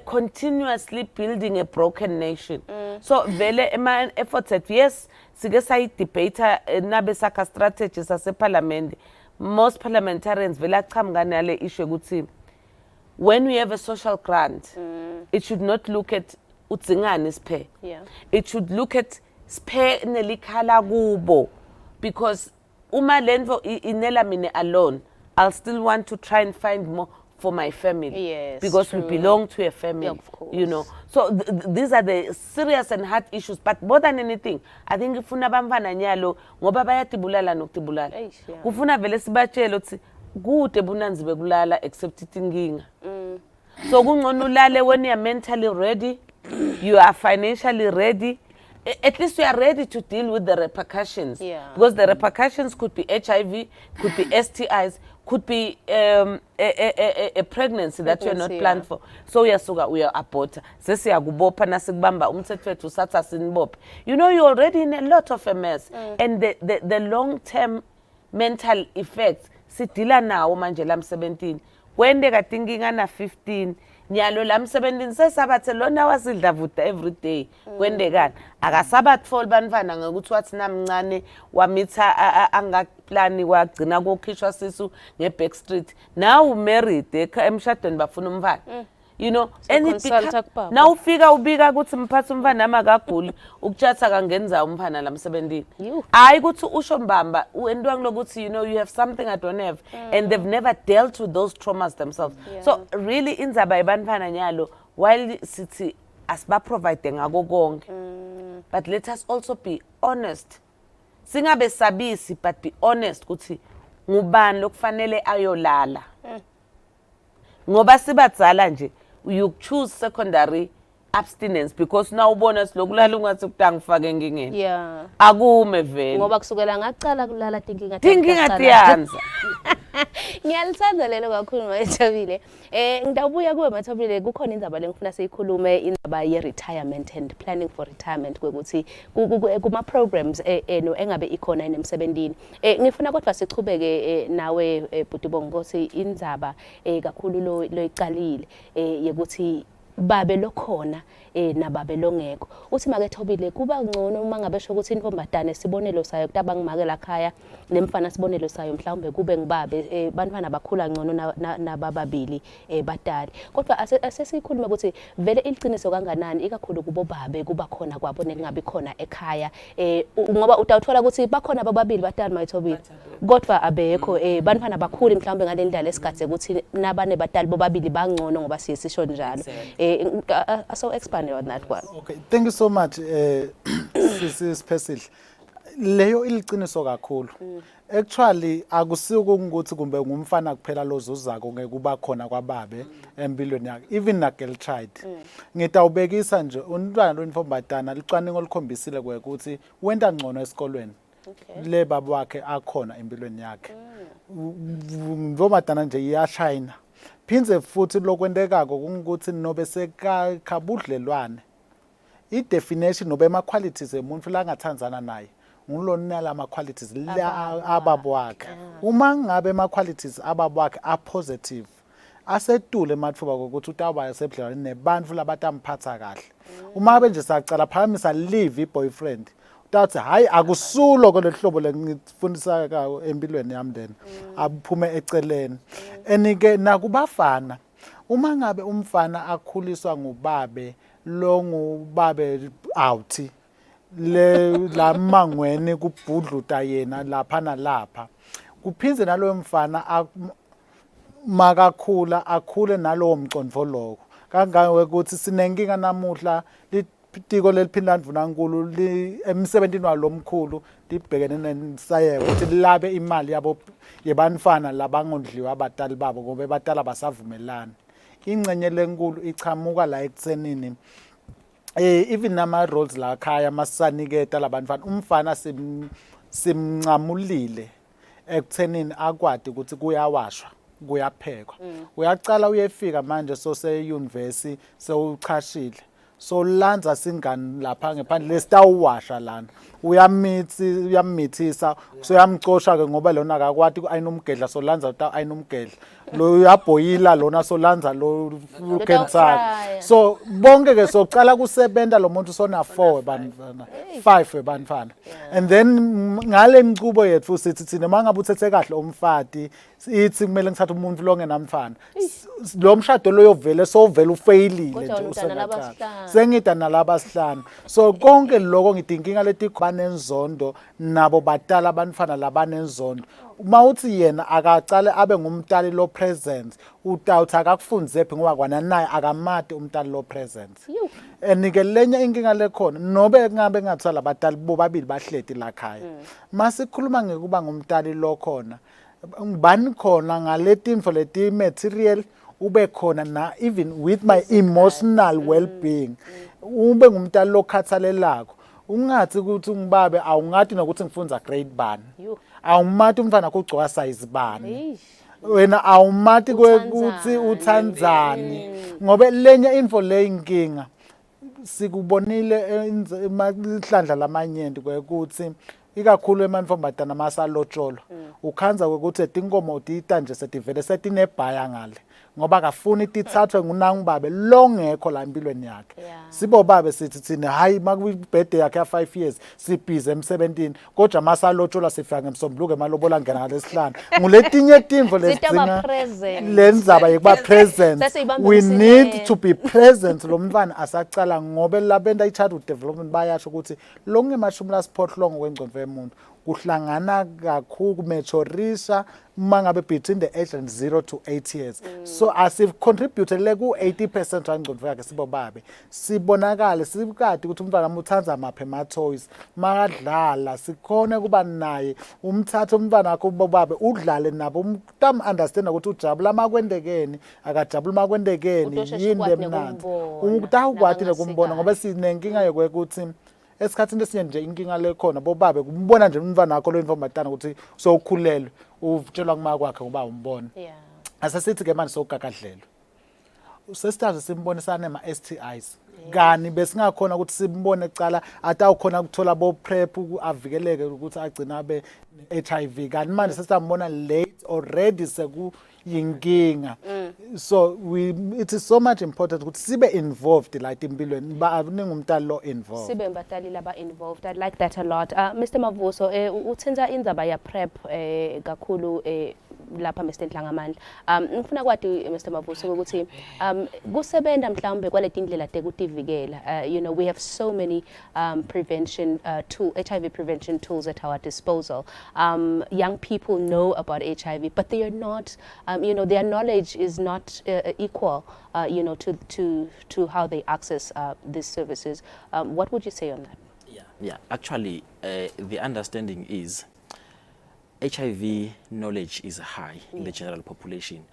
Speaker 2: continuously building a broken nation. So vele ema efforts at yes sike sayi debate nabe saka strategy sase parliament. Most parliamentarians vele achamka nale issue ukuthi when we have a social grant it should not look at udzingani siphe. It should look at siphe nelikhala kubo, because uma lento inela mine alone, I'll still want to try and find more for my family.
Speaker 1: Yes,
Speaker 2: because
Speaker 1: true.
Speaker 2: we belong to a family.
Speaker 1: Of course.
Speaker 2: You know. So these are the serious and hard issues. But more than anything, I think ifuna bamfana nyalo ngoba bayatibulala nokutibulala. Kufuna vele sibatshele ukuthi kude bunanzi bekulala except itinkinga. So kungcono ulale when you are mentally ready, you are financially ready. At least you are ready to deal with the repercussions. Because the repercussions could be HIV, could be STIs, could be a pregnancy that you're not planned for. So we are abort. You know, you're already in a lot of a mess. And the long-term mental effects, sitila now manje lam 17. When they got thinking ana 15, nyalo lam 17 sesabathe lona wasidla vuda every day when they got akasabath fall banfana ngokuthi wathi namncane wamitha angaplani wagcina kokhishwa sisu ngeback street. Now married emshadweni bafuna umfana. You know, and it now figure ubika ukuthi mphatha umfana nama kaguli ukuthatha kangenza umfana lam 17. Hayi ukuthi usho mbamba uendwa ngokuthi you know you have something I don't have and they've never dealt with those traumas themselves. So really inzaba ibantwana nyalo while sithi asiba provide ngako konke. But let us also be honest. Singabe sabisi but be honest ukuthi ngubani lokufanele ayolala. Ngoba sibadzala nje you choose secondary abstinence because now ubona silokulala ungathi kutangifake ngingeni. Akume vele.
Speaker 1: Ngoba kusukela ngaqala kulala tinkinga
Speaker 2: tiyanza.
Speaker 1: Ngiyalithanda lelo kakhulu Mathabile. Ngidawubuya kuwe Mathabile, kukhona indaba lengifuna siyikhulume, indaba ye retirement and planning for retirement kwekuthi kuma programs eno engabe ikhona enemsebentini. Ngifuna kodwa sichubeke nawe Bhutibongo ukuthi indzaba kakhulu lo icalile yekuthi babe lokhona nababe longekho. Uthi make Thobile kuba ngcono uma ngabe sho ukuthi intombazane sibonelo sayo kutabangimake la khaya nemfana sibonelo sayo mhlawumbe kube ngibabe bantwana bakhula ngcono nabababili badala. Kodwa asesikhuluma ukuthi vele iliciniso kanganani ikakhulu kubo babe kuba khona kwabo nelingabi khona ekhaya ngoba utawuthola ukuthi bakhona bababili badala Mathobile kodwa abekho bantwana bakhula mhlawumbe ngalendlela esikhathe ukuthi nabane badala bobabili bangcono ngoba siyisisho njalo. So expand on that one.
Speaker 3: Okay, thank you so much Sisi. Leyo iliciniso kakhulu. Actually akusiko ukuthi kumbe ngumfana kuphela lozuzako ngekuba khona kwababe empilweni yakhe, even na girl child. Ngitawubekisa nje umntwana loinfombadana licwaningo likhombisile ukuthi wenta ngcono esikolweni. Le baba wakhe akhona empilweni yakhe. Mvomadana nje iyashayina. Phinze futhi lokwendekako kungukuthi nobe sekhabudlelwane. I-definition nobe ama-qualities emuntu la ngathandzana naye ngulonela ama-qualities la ababo wakhe. Uma ngabe ama-qualities ababo wakhe are-positive, asetule emathuba kokuthi utawuba sebudlelwane nebantu labatamphatha kahle. Uma ngabe nje sacala phamisa leave i-boyfriend, utawuthi hayi akusulo kolehlobo lengifundisa kawo empilweni yami then aphume eceleni. Enike nakubafana uma ngabe umfana akhuliswa ngubabe longubabe out le lamangweni kubhudluta yena lapha nalapha kuphinze nalo mfana makakhula akhule nalo mcondvo lokho kangawe ukuthi sinenkinga namuhla litiko leliphindandvunankulu emsebentini walomkhulu libhekene nesayeko ukuthi labe imali yabo yebantfana labangondliwa abatali babo ngoba batala basavumelana. Ingcenye lenkulu ichamuka la ekutsenini even nama roles la khaya masaniketa labantwana umfana simncamulile ekutsenini akwadi ukuthi kuyawashwa kuyaphekwa. Uyacala uyefika manje so se university sewuchashile so lanza singani lapha ngephandle lesitawuwasha lana uyamithisa so uyamcosha ke ngoba lona akakwati ayinomgedla so lanza ayinomgedla lo uyabhoyila lona so lanza lo ukensala
Speaker 1: fry.
Speaker 3: so bonke ke socala kusebenta lo muntu sona 4 bantwana 5 bantwana and then ngale mcubo yethu sithi thina mangabe uthethe kahle umfati ithi kumele ngithathe umuntu lonke namfana lo mshado lo yovele sovela ufailile
Speaker 1: Kodwa
Speaker 3: nje
Speaker 1: unitana
Speaker 3: usengaqala
Speaker 1: labasihlanu.
Speaker 3: sengida nalaba sihlanu so konke lokho ngidinkinga leti banenzondo nabo batala abantwana labanenzondo uma uthi yena akacale abe ngumtali lo present utawuthi akakufunze phi ngoba kwana naye akamati umtali lo present
Speaker 1: Yo.
Speaker 3: enike lenye inkinga lekhona nobe ngabe ngathiwa labatali bobabili bahleti la khaya masikhuluma ngekuba ngumtali lo khona ngibani khona ngaletinfo leti material ube khona na even with my emotional well-being ube ngumntali lokhathalelako ungathi ukuthi ngibabe awungathi nokuthi ngifundza grade bani
Speaker 1: Yo.
Speaker 3: awumati umntwana kugcoka size bani
Speaker 1: Eish.
Speaker 3: wena awumati kwekuthi
Speaker 1: Uthandzani.
Speaker 3: uthandzani ngoba lenye info le inkinga sikubonile ihlandla lamanyenti kwekuthi ikakhulu emantombazana masalotsholwa ukhanza ukuthi tinkomo utiyita nje setivele setinebhaya ngale ngoba akafuni tithathwe ngunangibabe longekho la empilweni yakhe
Speaker 1: Yeah.
Speaker 3: sibo babe sithi thina hayi makubirthday yakhe ya 5 years sibhize emsebentini kodwa masalotsholwa sifika ngemsombuluko emalobola ngena ngalesihlanu nguletinye timvo
Speaker 1: Sitaba present.
Speaker 3: lenzaba yekuba present
Speaker 1: Sasiyibambe
Speaker 3: we
Speaker 1: msinya.
Speaker 3: need to be present lo mntwana asacala ngobe labenta i-childhood development bayasho ukuthi lo kungemashumi lasiphohlongo kwengcondvo yomuntu kuhlangana kakhulu kumaturisa uma ngabe between the age and 0 to 8 years so asicontribute ku-80% wangcondvo yakhe sibo babe sibonakale sikade ukuthi umntwana muthanza maphi ama-toys makadlala sikhone kuba naye umthathe umntwana wakho bobabe udlale nabo understand ukuthi ujabula makwendekeni akajabula makwendekeni
Speaker 1: Utosheshe
Speaker 3: yini
Speaker 1: ukwati
Speaker 3: lemnandi
Speaker 1: nekumbona,
Speaker 3: utakwati
Speaker 1: nabangasikati.
Speaker 3: nekumbona ngoba sinenkinga yokwekuthi esikhathini esiningi nje inkinga lekhona bobabe kumbona nje umntwana wakho lo intombatana ukuthi sowukhulelwe utshelwa kuma kwakhe ngoba umbona
Speaker 1: Yeah.
Speaker 3: asesithi ke manje sowugagadlelwe sesitazi simbonisana ama-STIs kani besingakhona ukuthi simbone ecala atawukhona ukuthola bo-PrEP avikeleke ukuthi agcine abe ne-HIV kanti manje sesambona late already sekuyinkinga so it is so much important ukuthi sibe involved la empilweni ningumntali lo involved
Speaker 1: Sibe mbatali laba involved. I like that a lot. Mr. Mavuso, uthenza indzaba ya PrEP kakhulu lapha Mr. Nhlangamandla. Ngifuna kwathi Mr. Mavuso ukuthi kusebenta mhlawumbe kwaletindlela tekutivikela. You know, we have so many prevention HIV prevention tools at our disposal. Young people know about HIV, but they are not you know, their knowledge is not equal you know, to how they access these services. What would you say on that?
Speaker 4: Yeah. Actually, the understanding is HIV knowledge is high in the general population,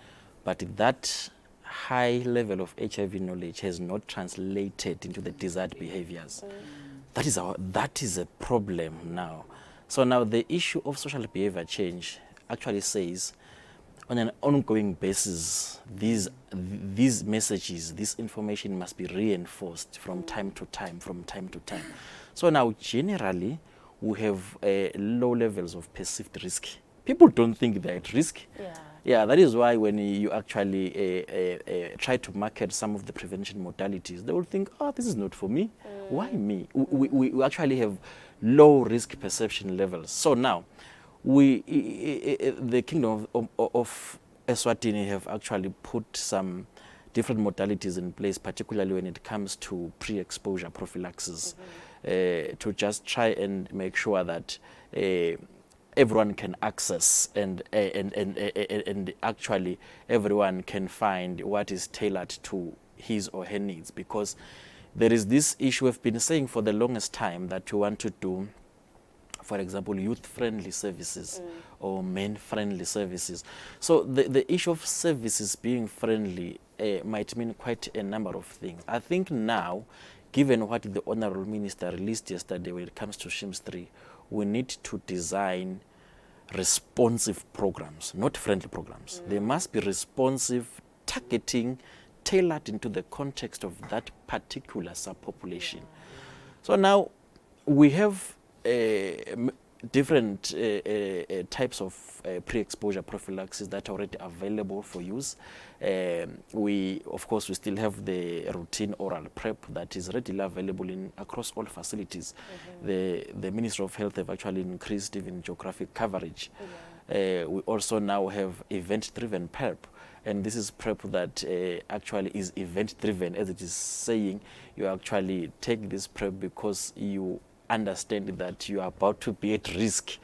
Speaker 4: but that high level of HIV knowledge has not translated into the desired behaviors. That is a problem now. So now the issue of social behavior change actually says on an ongoing basis, these messages, this information must be reinforced from time to time. So now generally, we have low levels of perceived risk. People don't think they're at risk. Yeah, that is why when you actually try to market some of the prevention modalities, they will think, oh, this is not for me. Why me? We actually have low risk perception levels. So now, the Kingdom of Eswatini have actually put some different modalities in place, particularly when it comes to pre-exposure prophylaxis, to just try and make sure that everyone can access and actually everyone can find what is tailored to his or her needs, because there is this issue we've been saying for the longest time that we want to do, for example, youth-friendly services or men-friendly services. So the issue of services being friendly might mean quite a number of things. I think now, given what the Honourable Minister released yesterday when it comes to SHIMS 3, we need to design responsive programs, not friendly programs. They must be responsive, targeting tailored into the context of that particular subpopulation. So now we have different types of pre-exposure prophylaxis that are already available for use. Of course, we still have the routine oral PrEP that is readily available across all facilities. The Ministry of Health have actually increased even geographic coverage. We also now have event-driven PrEP, and this is PrEP that actually is event-driven, as it is saying. You actually take this PrEP because you understand that you are about to be at risk.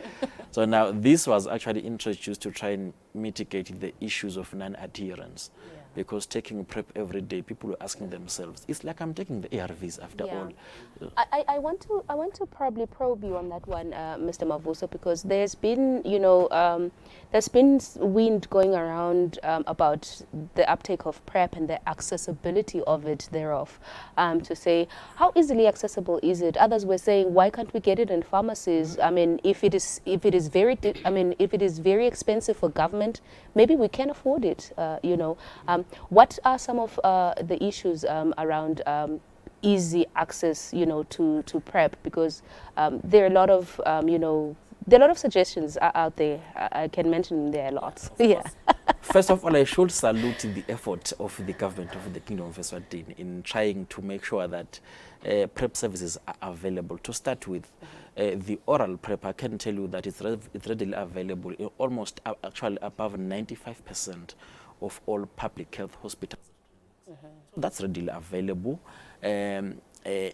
Speaker 4: So now this was actually introduced to try and mitigate the issues of non-adherence. Because taking PrEP every day, people are asking themselves, it's like I'm taking the ARVs after all.
Speaker 1: I want to probably probe you on that one, Mr. Mavuso, because there's been, there's been wind going around about the uptake of PrEP and the accessibility of it thereof. To say, how easily accessible is it? Others were saying, why can't we get it in pharmacies? I mean, if it is very expensive for government, maybe we can afford it. What are some of the issues around easy access, to PrEP? Because there are a lot of, there are a lot of suggestions out there. I can mention there a lot. Yeah.
Speaker 4: First of all, I should salute the effort of the government of the Kingdom of Eswatini in trying to make sure that PrEP services are available. To start with, the oral PrEP, I can tell you that it's readily available in almost actually above 95% of all public health hospitals. So that's readily available. And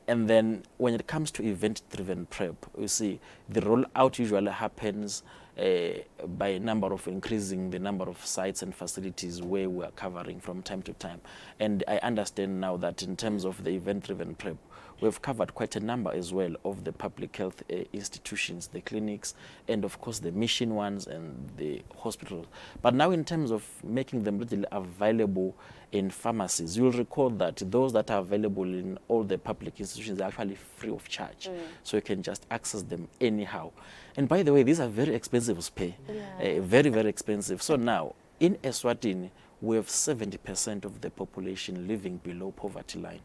Speaker 4: then when it comes to event-driven PrEP, you see the rollout usually happens by a number of increasing the number of sites and facilities where we are covering from time to time. And I understand now that in terms of the event-driven PrEP, we've covered quite a number as well of the public health institutions, the clinics, and of course the mission ones and the hospitals. But now in terms of making them readily available in pharmacies, you'll recall that those that are available in all the public institutions are actually free of charge. So you can just access them anyhow. And by the way, these are very expensive to pay, very, very expensive. So now in Eswatini, we have 70% of the population living below poverty line.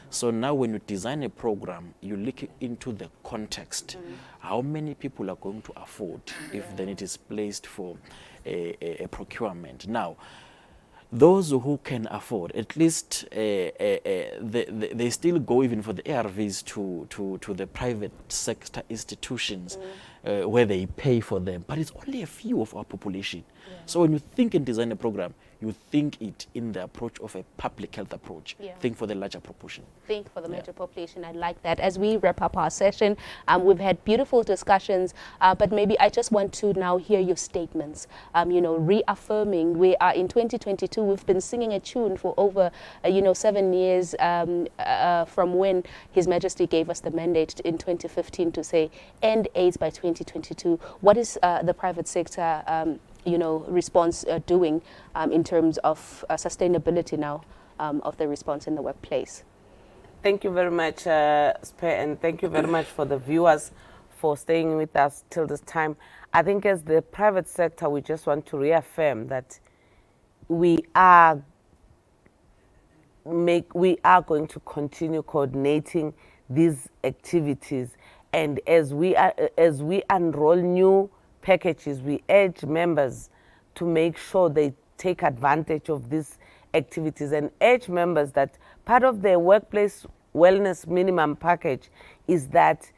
Speaker 4: So now when you design a program, you look into the context. How many people are going to afford if then it is placed for a procurement? Now, those who can afford, at least they still go even for the ARVs to the private sector institutions where they pay for them. But it's only a few of our population. So when you think and design a program, you think it in the approach of a public health approach. Think for the larger proportion.
Speaker 1: Think for the major population. I like that. As we wrap up our session, we've had beautiful discussions, but maybe I just want to now hear your statements, reaffirming we are in 2022. We've been singing a tune for over, 7 years from when His Majesty gave us the mandate in 2015 to say end AIDS by 2022. What is the private sector response doing in terms of sustainability now of the response in the workplace?
Speaker 2: Thank you very much, Spe, and thank you very much for the viewers for staying with us till this time. I think as the private sector, we just want to reaffirm that we are going to continue coordinating these activities, and as we unroll new packages, we urge members to make sure they take advantage of these activities and urge members that part of their workplace wellness minimum package is that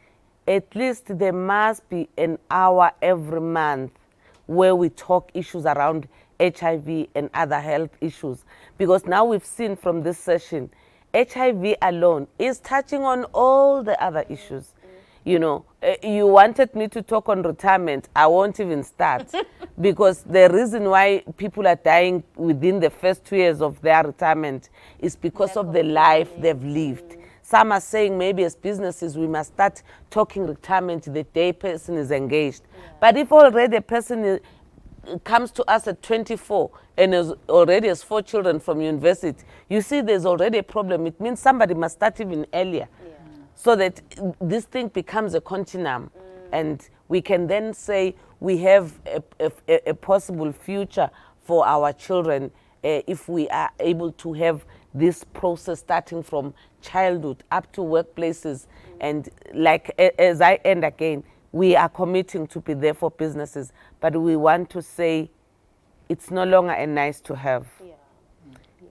Speaker 2: at least there must be an hour every month where we talk issues around HIV and other health issues. Because now we've seen from this session, HIV alone is touching on all the other issues. You wanted me to talk on retirement. I won't even start because the reason why people are dying within the first 2 years of their retirement is because of the life they've lived. Some are saying maybe as businesses we must start talking retirement the day person is engaged. But if already a person comes to us at 24 and already has 4 children from university, you see there's already a problem. It means somebody must start even earlier. So that this thing becomes a continuum, and we can then say we have a possible future for our children if we are able to have this process starting from childhood up to workplaces. And like as I end again, we are committing to be there for businesses, but we want to say it's no longer a nice to have.
Speaker 1: Yeah.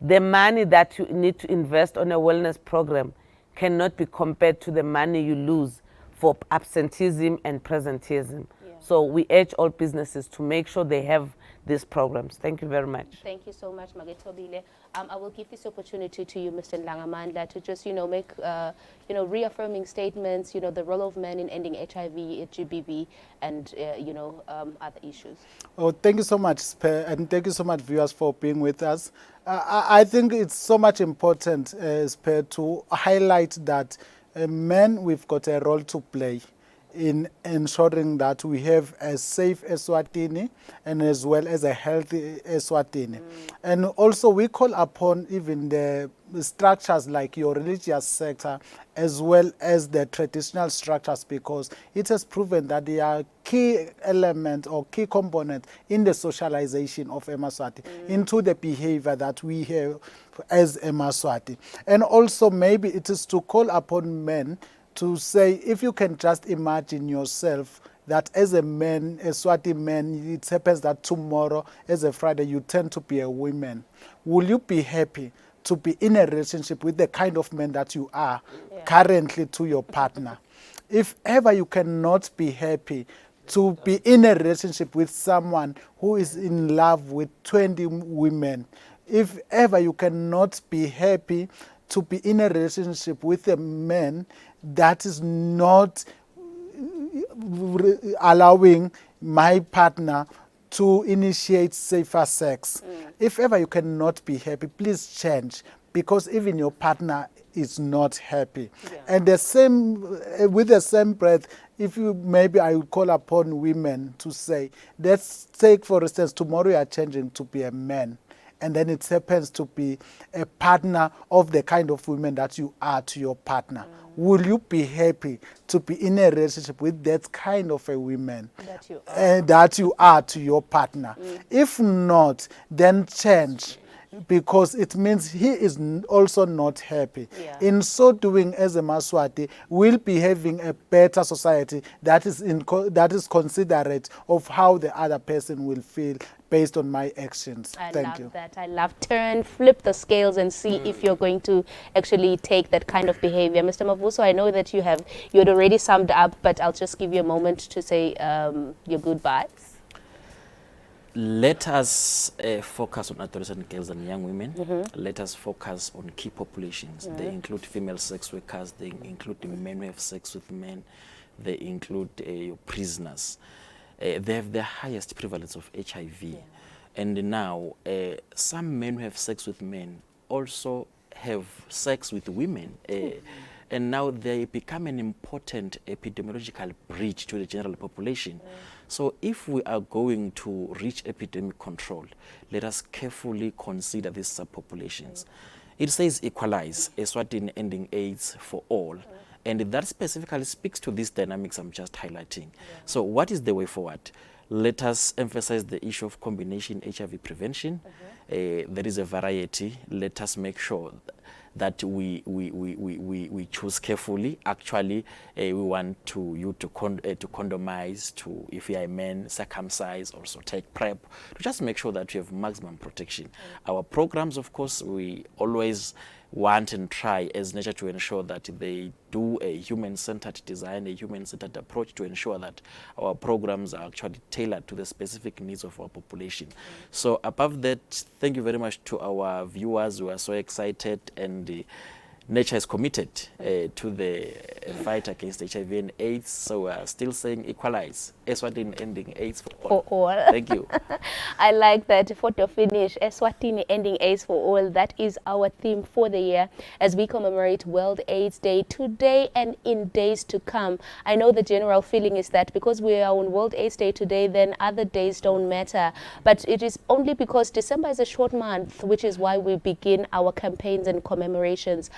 Speaker 2: The money that you need to invest on a wellness program cannot be compared to the money you lose for absenteeism and presenteeism.
Speaker 1: Yeah.
Speaker 2: So we urge all businesses to make sure they have these programs. Thank you very much.
Speaker 1: Thank you so much, Magetobile. I will give this opportunity to you, Mr. Nlangamandla, to just, make, reaffirming statements, the role of men in ending HIV, GBV, and, other issues.
Speaker 3: Oh, thank you so much, Spe, and thank you so much, viewers, for being with us. I think it's so much important, Spe, to highlight that men, we've got a role to play in ensuring that we have a safe Eswatini and as well as a healthy Eswatini. And also we call upon even the structures like your religious sector as well as the traditional structures, because it has proven that they are key element or key component in the socialization of Emaswati into the behavior that we have as Emaswati. And also maybe it is to call upon men to say, if you can just imagine yourself that as a man, a Swati man, it happens that tomorrow, as a Friday, you tend to be a woman. Will you be happy to be in a relationship with the kind of man that you are currently to your partner? If ever you cannot be happy to be in a relationship with someone who is in love with 20 women, if ever you cannot be happy to be in a relationship with a man that is not allowing my partner to initiate safer sex. If ever you cannot be happy, please change, because even your partner is not happy.
Speaker 1: Yeah.
Speaker 3: And the same, with the same breath, if you maybe I would call upon women to say, let's take for instance, tomorrow you are changing to be a man, and then it happens to be a partner of the kind of women that you are to your partner. Will you be happy to be in a relationship with that kind of a woman
Speaker 1: That you are.
Speaker 3: to your partner? If not, then change, because it means he is also not happy.
Speaker 1: Yeah.
Speaker 3: In so doing, as a Maswati, we'll be having a better society that is considerate of how the other person will feel based on my actions. Thank you.
Speaker 1: That. I love flip the scales and see if you're going to actually take that kind of behavior. Mr. Mavuso, I know that you had already summed up, but I'll just give you a moment to say your goodbyes.
Speaker 4: Let us focus on adolescent girls and young women. Let us focus on key populations. They include female sex workers, they include the men who have sex with men, they include prisoners. They have the highest prevalence of HIV. And now, some men who have sex with men also have sex with women. And now they become an important epidemiological bridge to the general population. So if we are going to reach epidemic control, let us carefully consider these subpopulations. It says equalize, Eswatini ending AIDS for all. And that specifically speaks to these dynamics I'm just highlighting. So what is the way forward? Let us emphasize the issue of combination HIV prevention. There is a variety. Let us make sure that we choose carefully. Actually, we want you to condomize, to, if you are a man, circumcise, also take PrEP, to just make sure that you have maximum protection. Our programs, of course, we always want and try as nature to ensure that they do a human-centered design, a human-centered approach to ensure that our programs are actually tailored to the specific needs of our population. So above that, thank you very much to our viewers who are so excited, and nature is committed to the fight against HIV and AIDS. So we are still saying equalize, Eswatini ending AIDS for all.
Speaker 1: For all.
Speaker 4: Thank you.
Speaker 1: I like that photo finish. Eswatini ending AIDS for all. That is our theme for the year as we commemorate World AIDS Day today and in days to come. I know the general feeling is that because we are on World AIDS Day today, then other days don't matter. But it is only because December is a short month, which is why we begin our campaigns and commemorations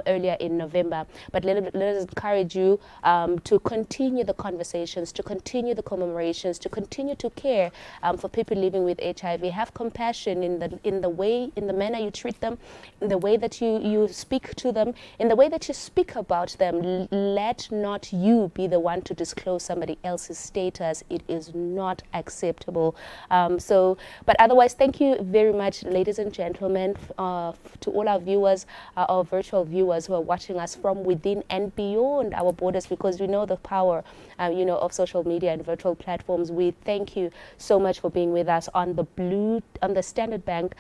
Speaker 1: earlier in November. But let us encourage you to continue the conversations, to continue the commemorations, to continue to care for people living with HIV. Have compassion in the manner you treat them, in the way that you speak to them, in the way that you speak about them. Let not you be the one to disclose somebody else's status. It is not acceptable. But otherwise, thank you very much, ladies and gentlemen, to all our viewers, our virtual viewers who are watching us from within and beyond our borders, because we know the power, of social media and virtual platforms. We thank you so much for being with us on the Standard Bank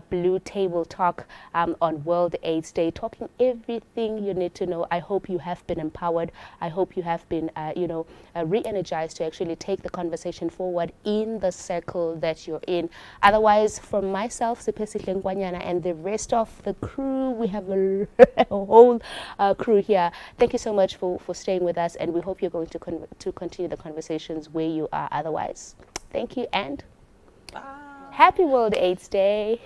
Speaker 1: Blue Table Talk on World AIDS Day, talking everything you need to know. I hope you have been empowered. I hope you have been, re-energized to actually take the conversation forward in the circle that you're in. Otherwise, from myself, Sipesihle Nkwanyana, and the rest of the crew, we have a whole crew here. Thank you so much for staying with us, and we hope you're going to continue the conversations where you are otherwise. Thank you, and happy World AIDS Day.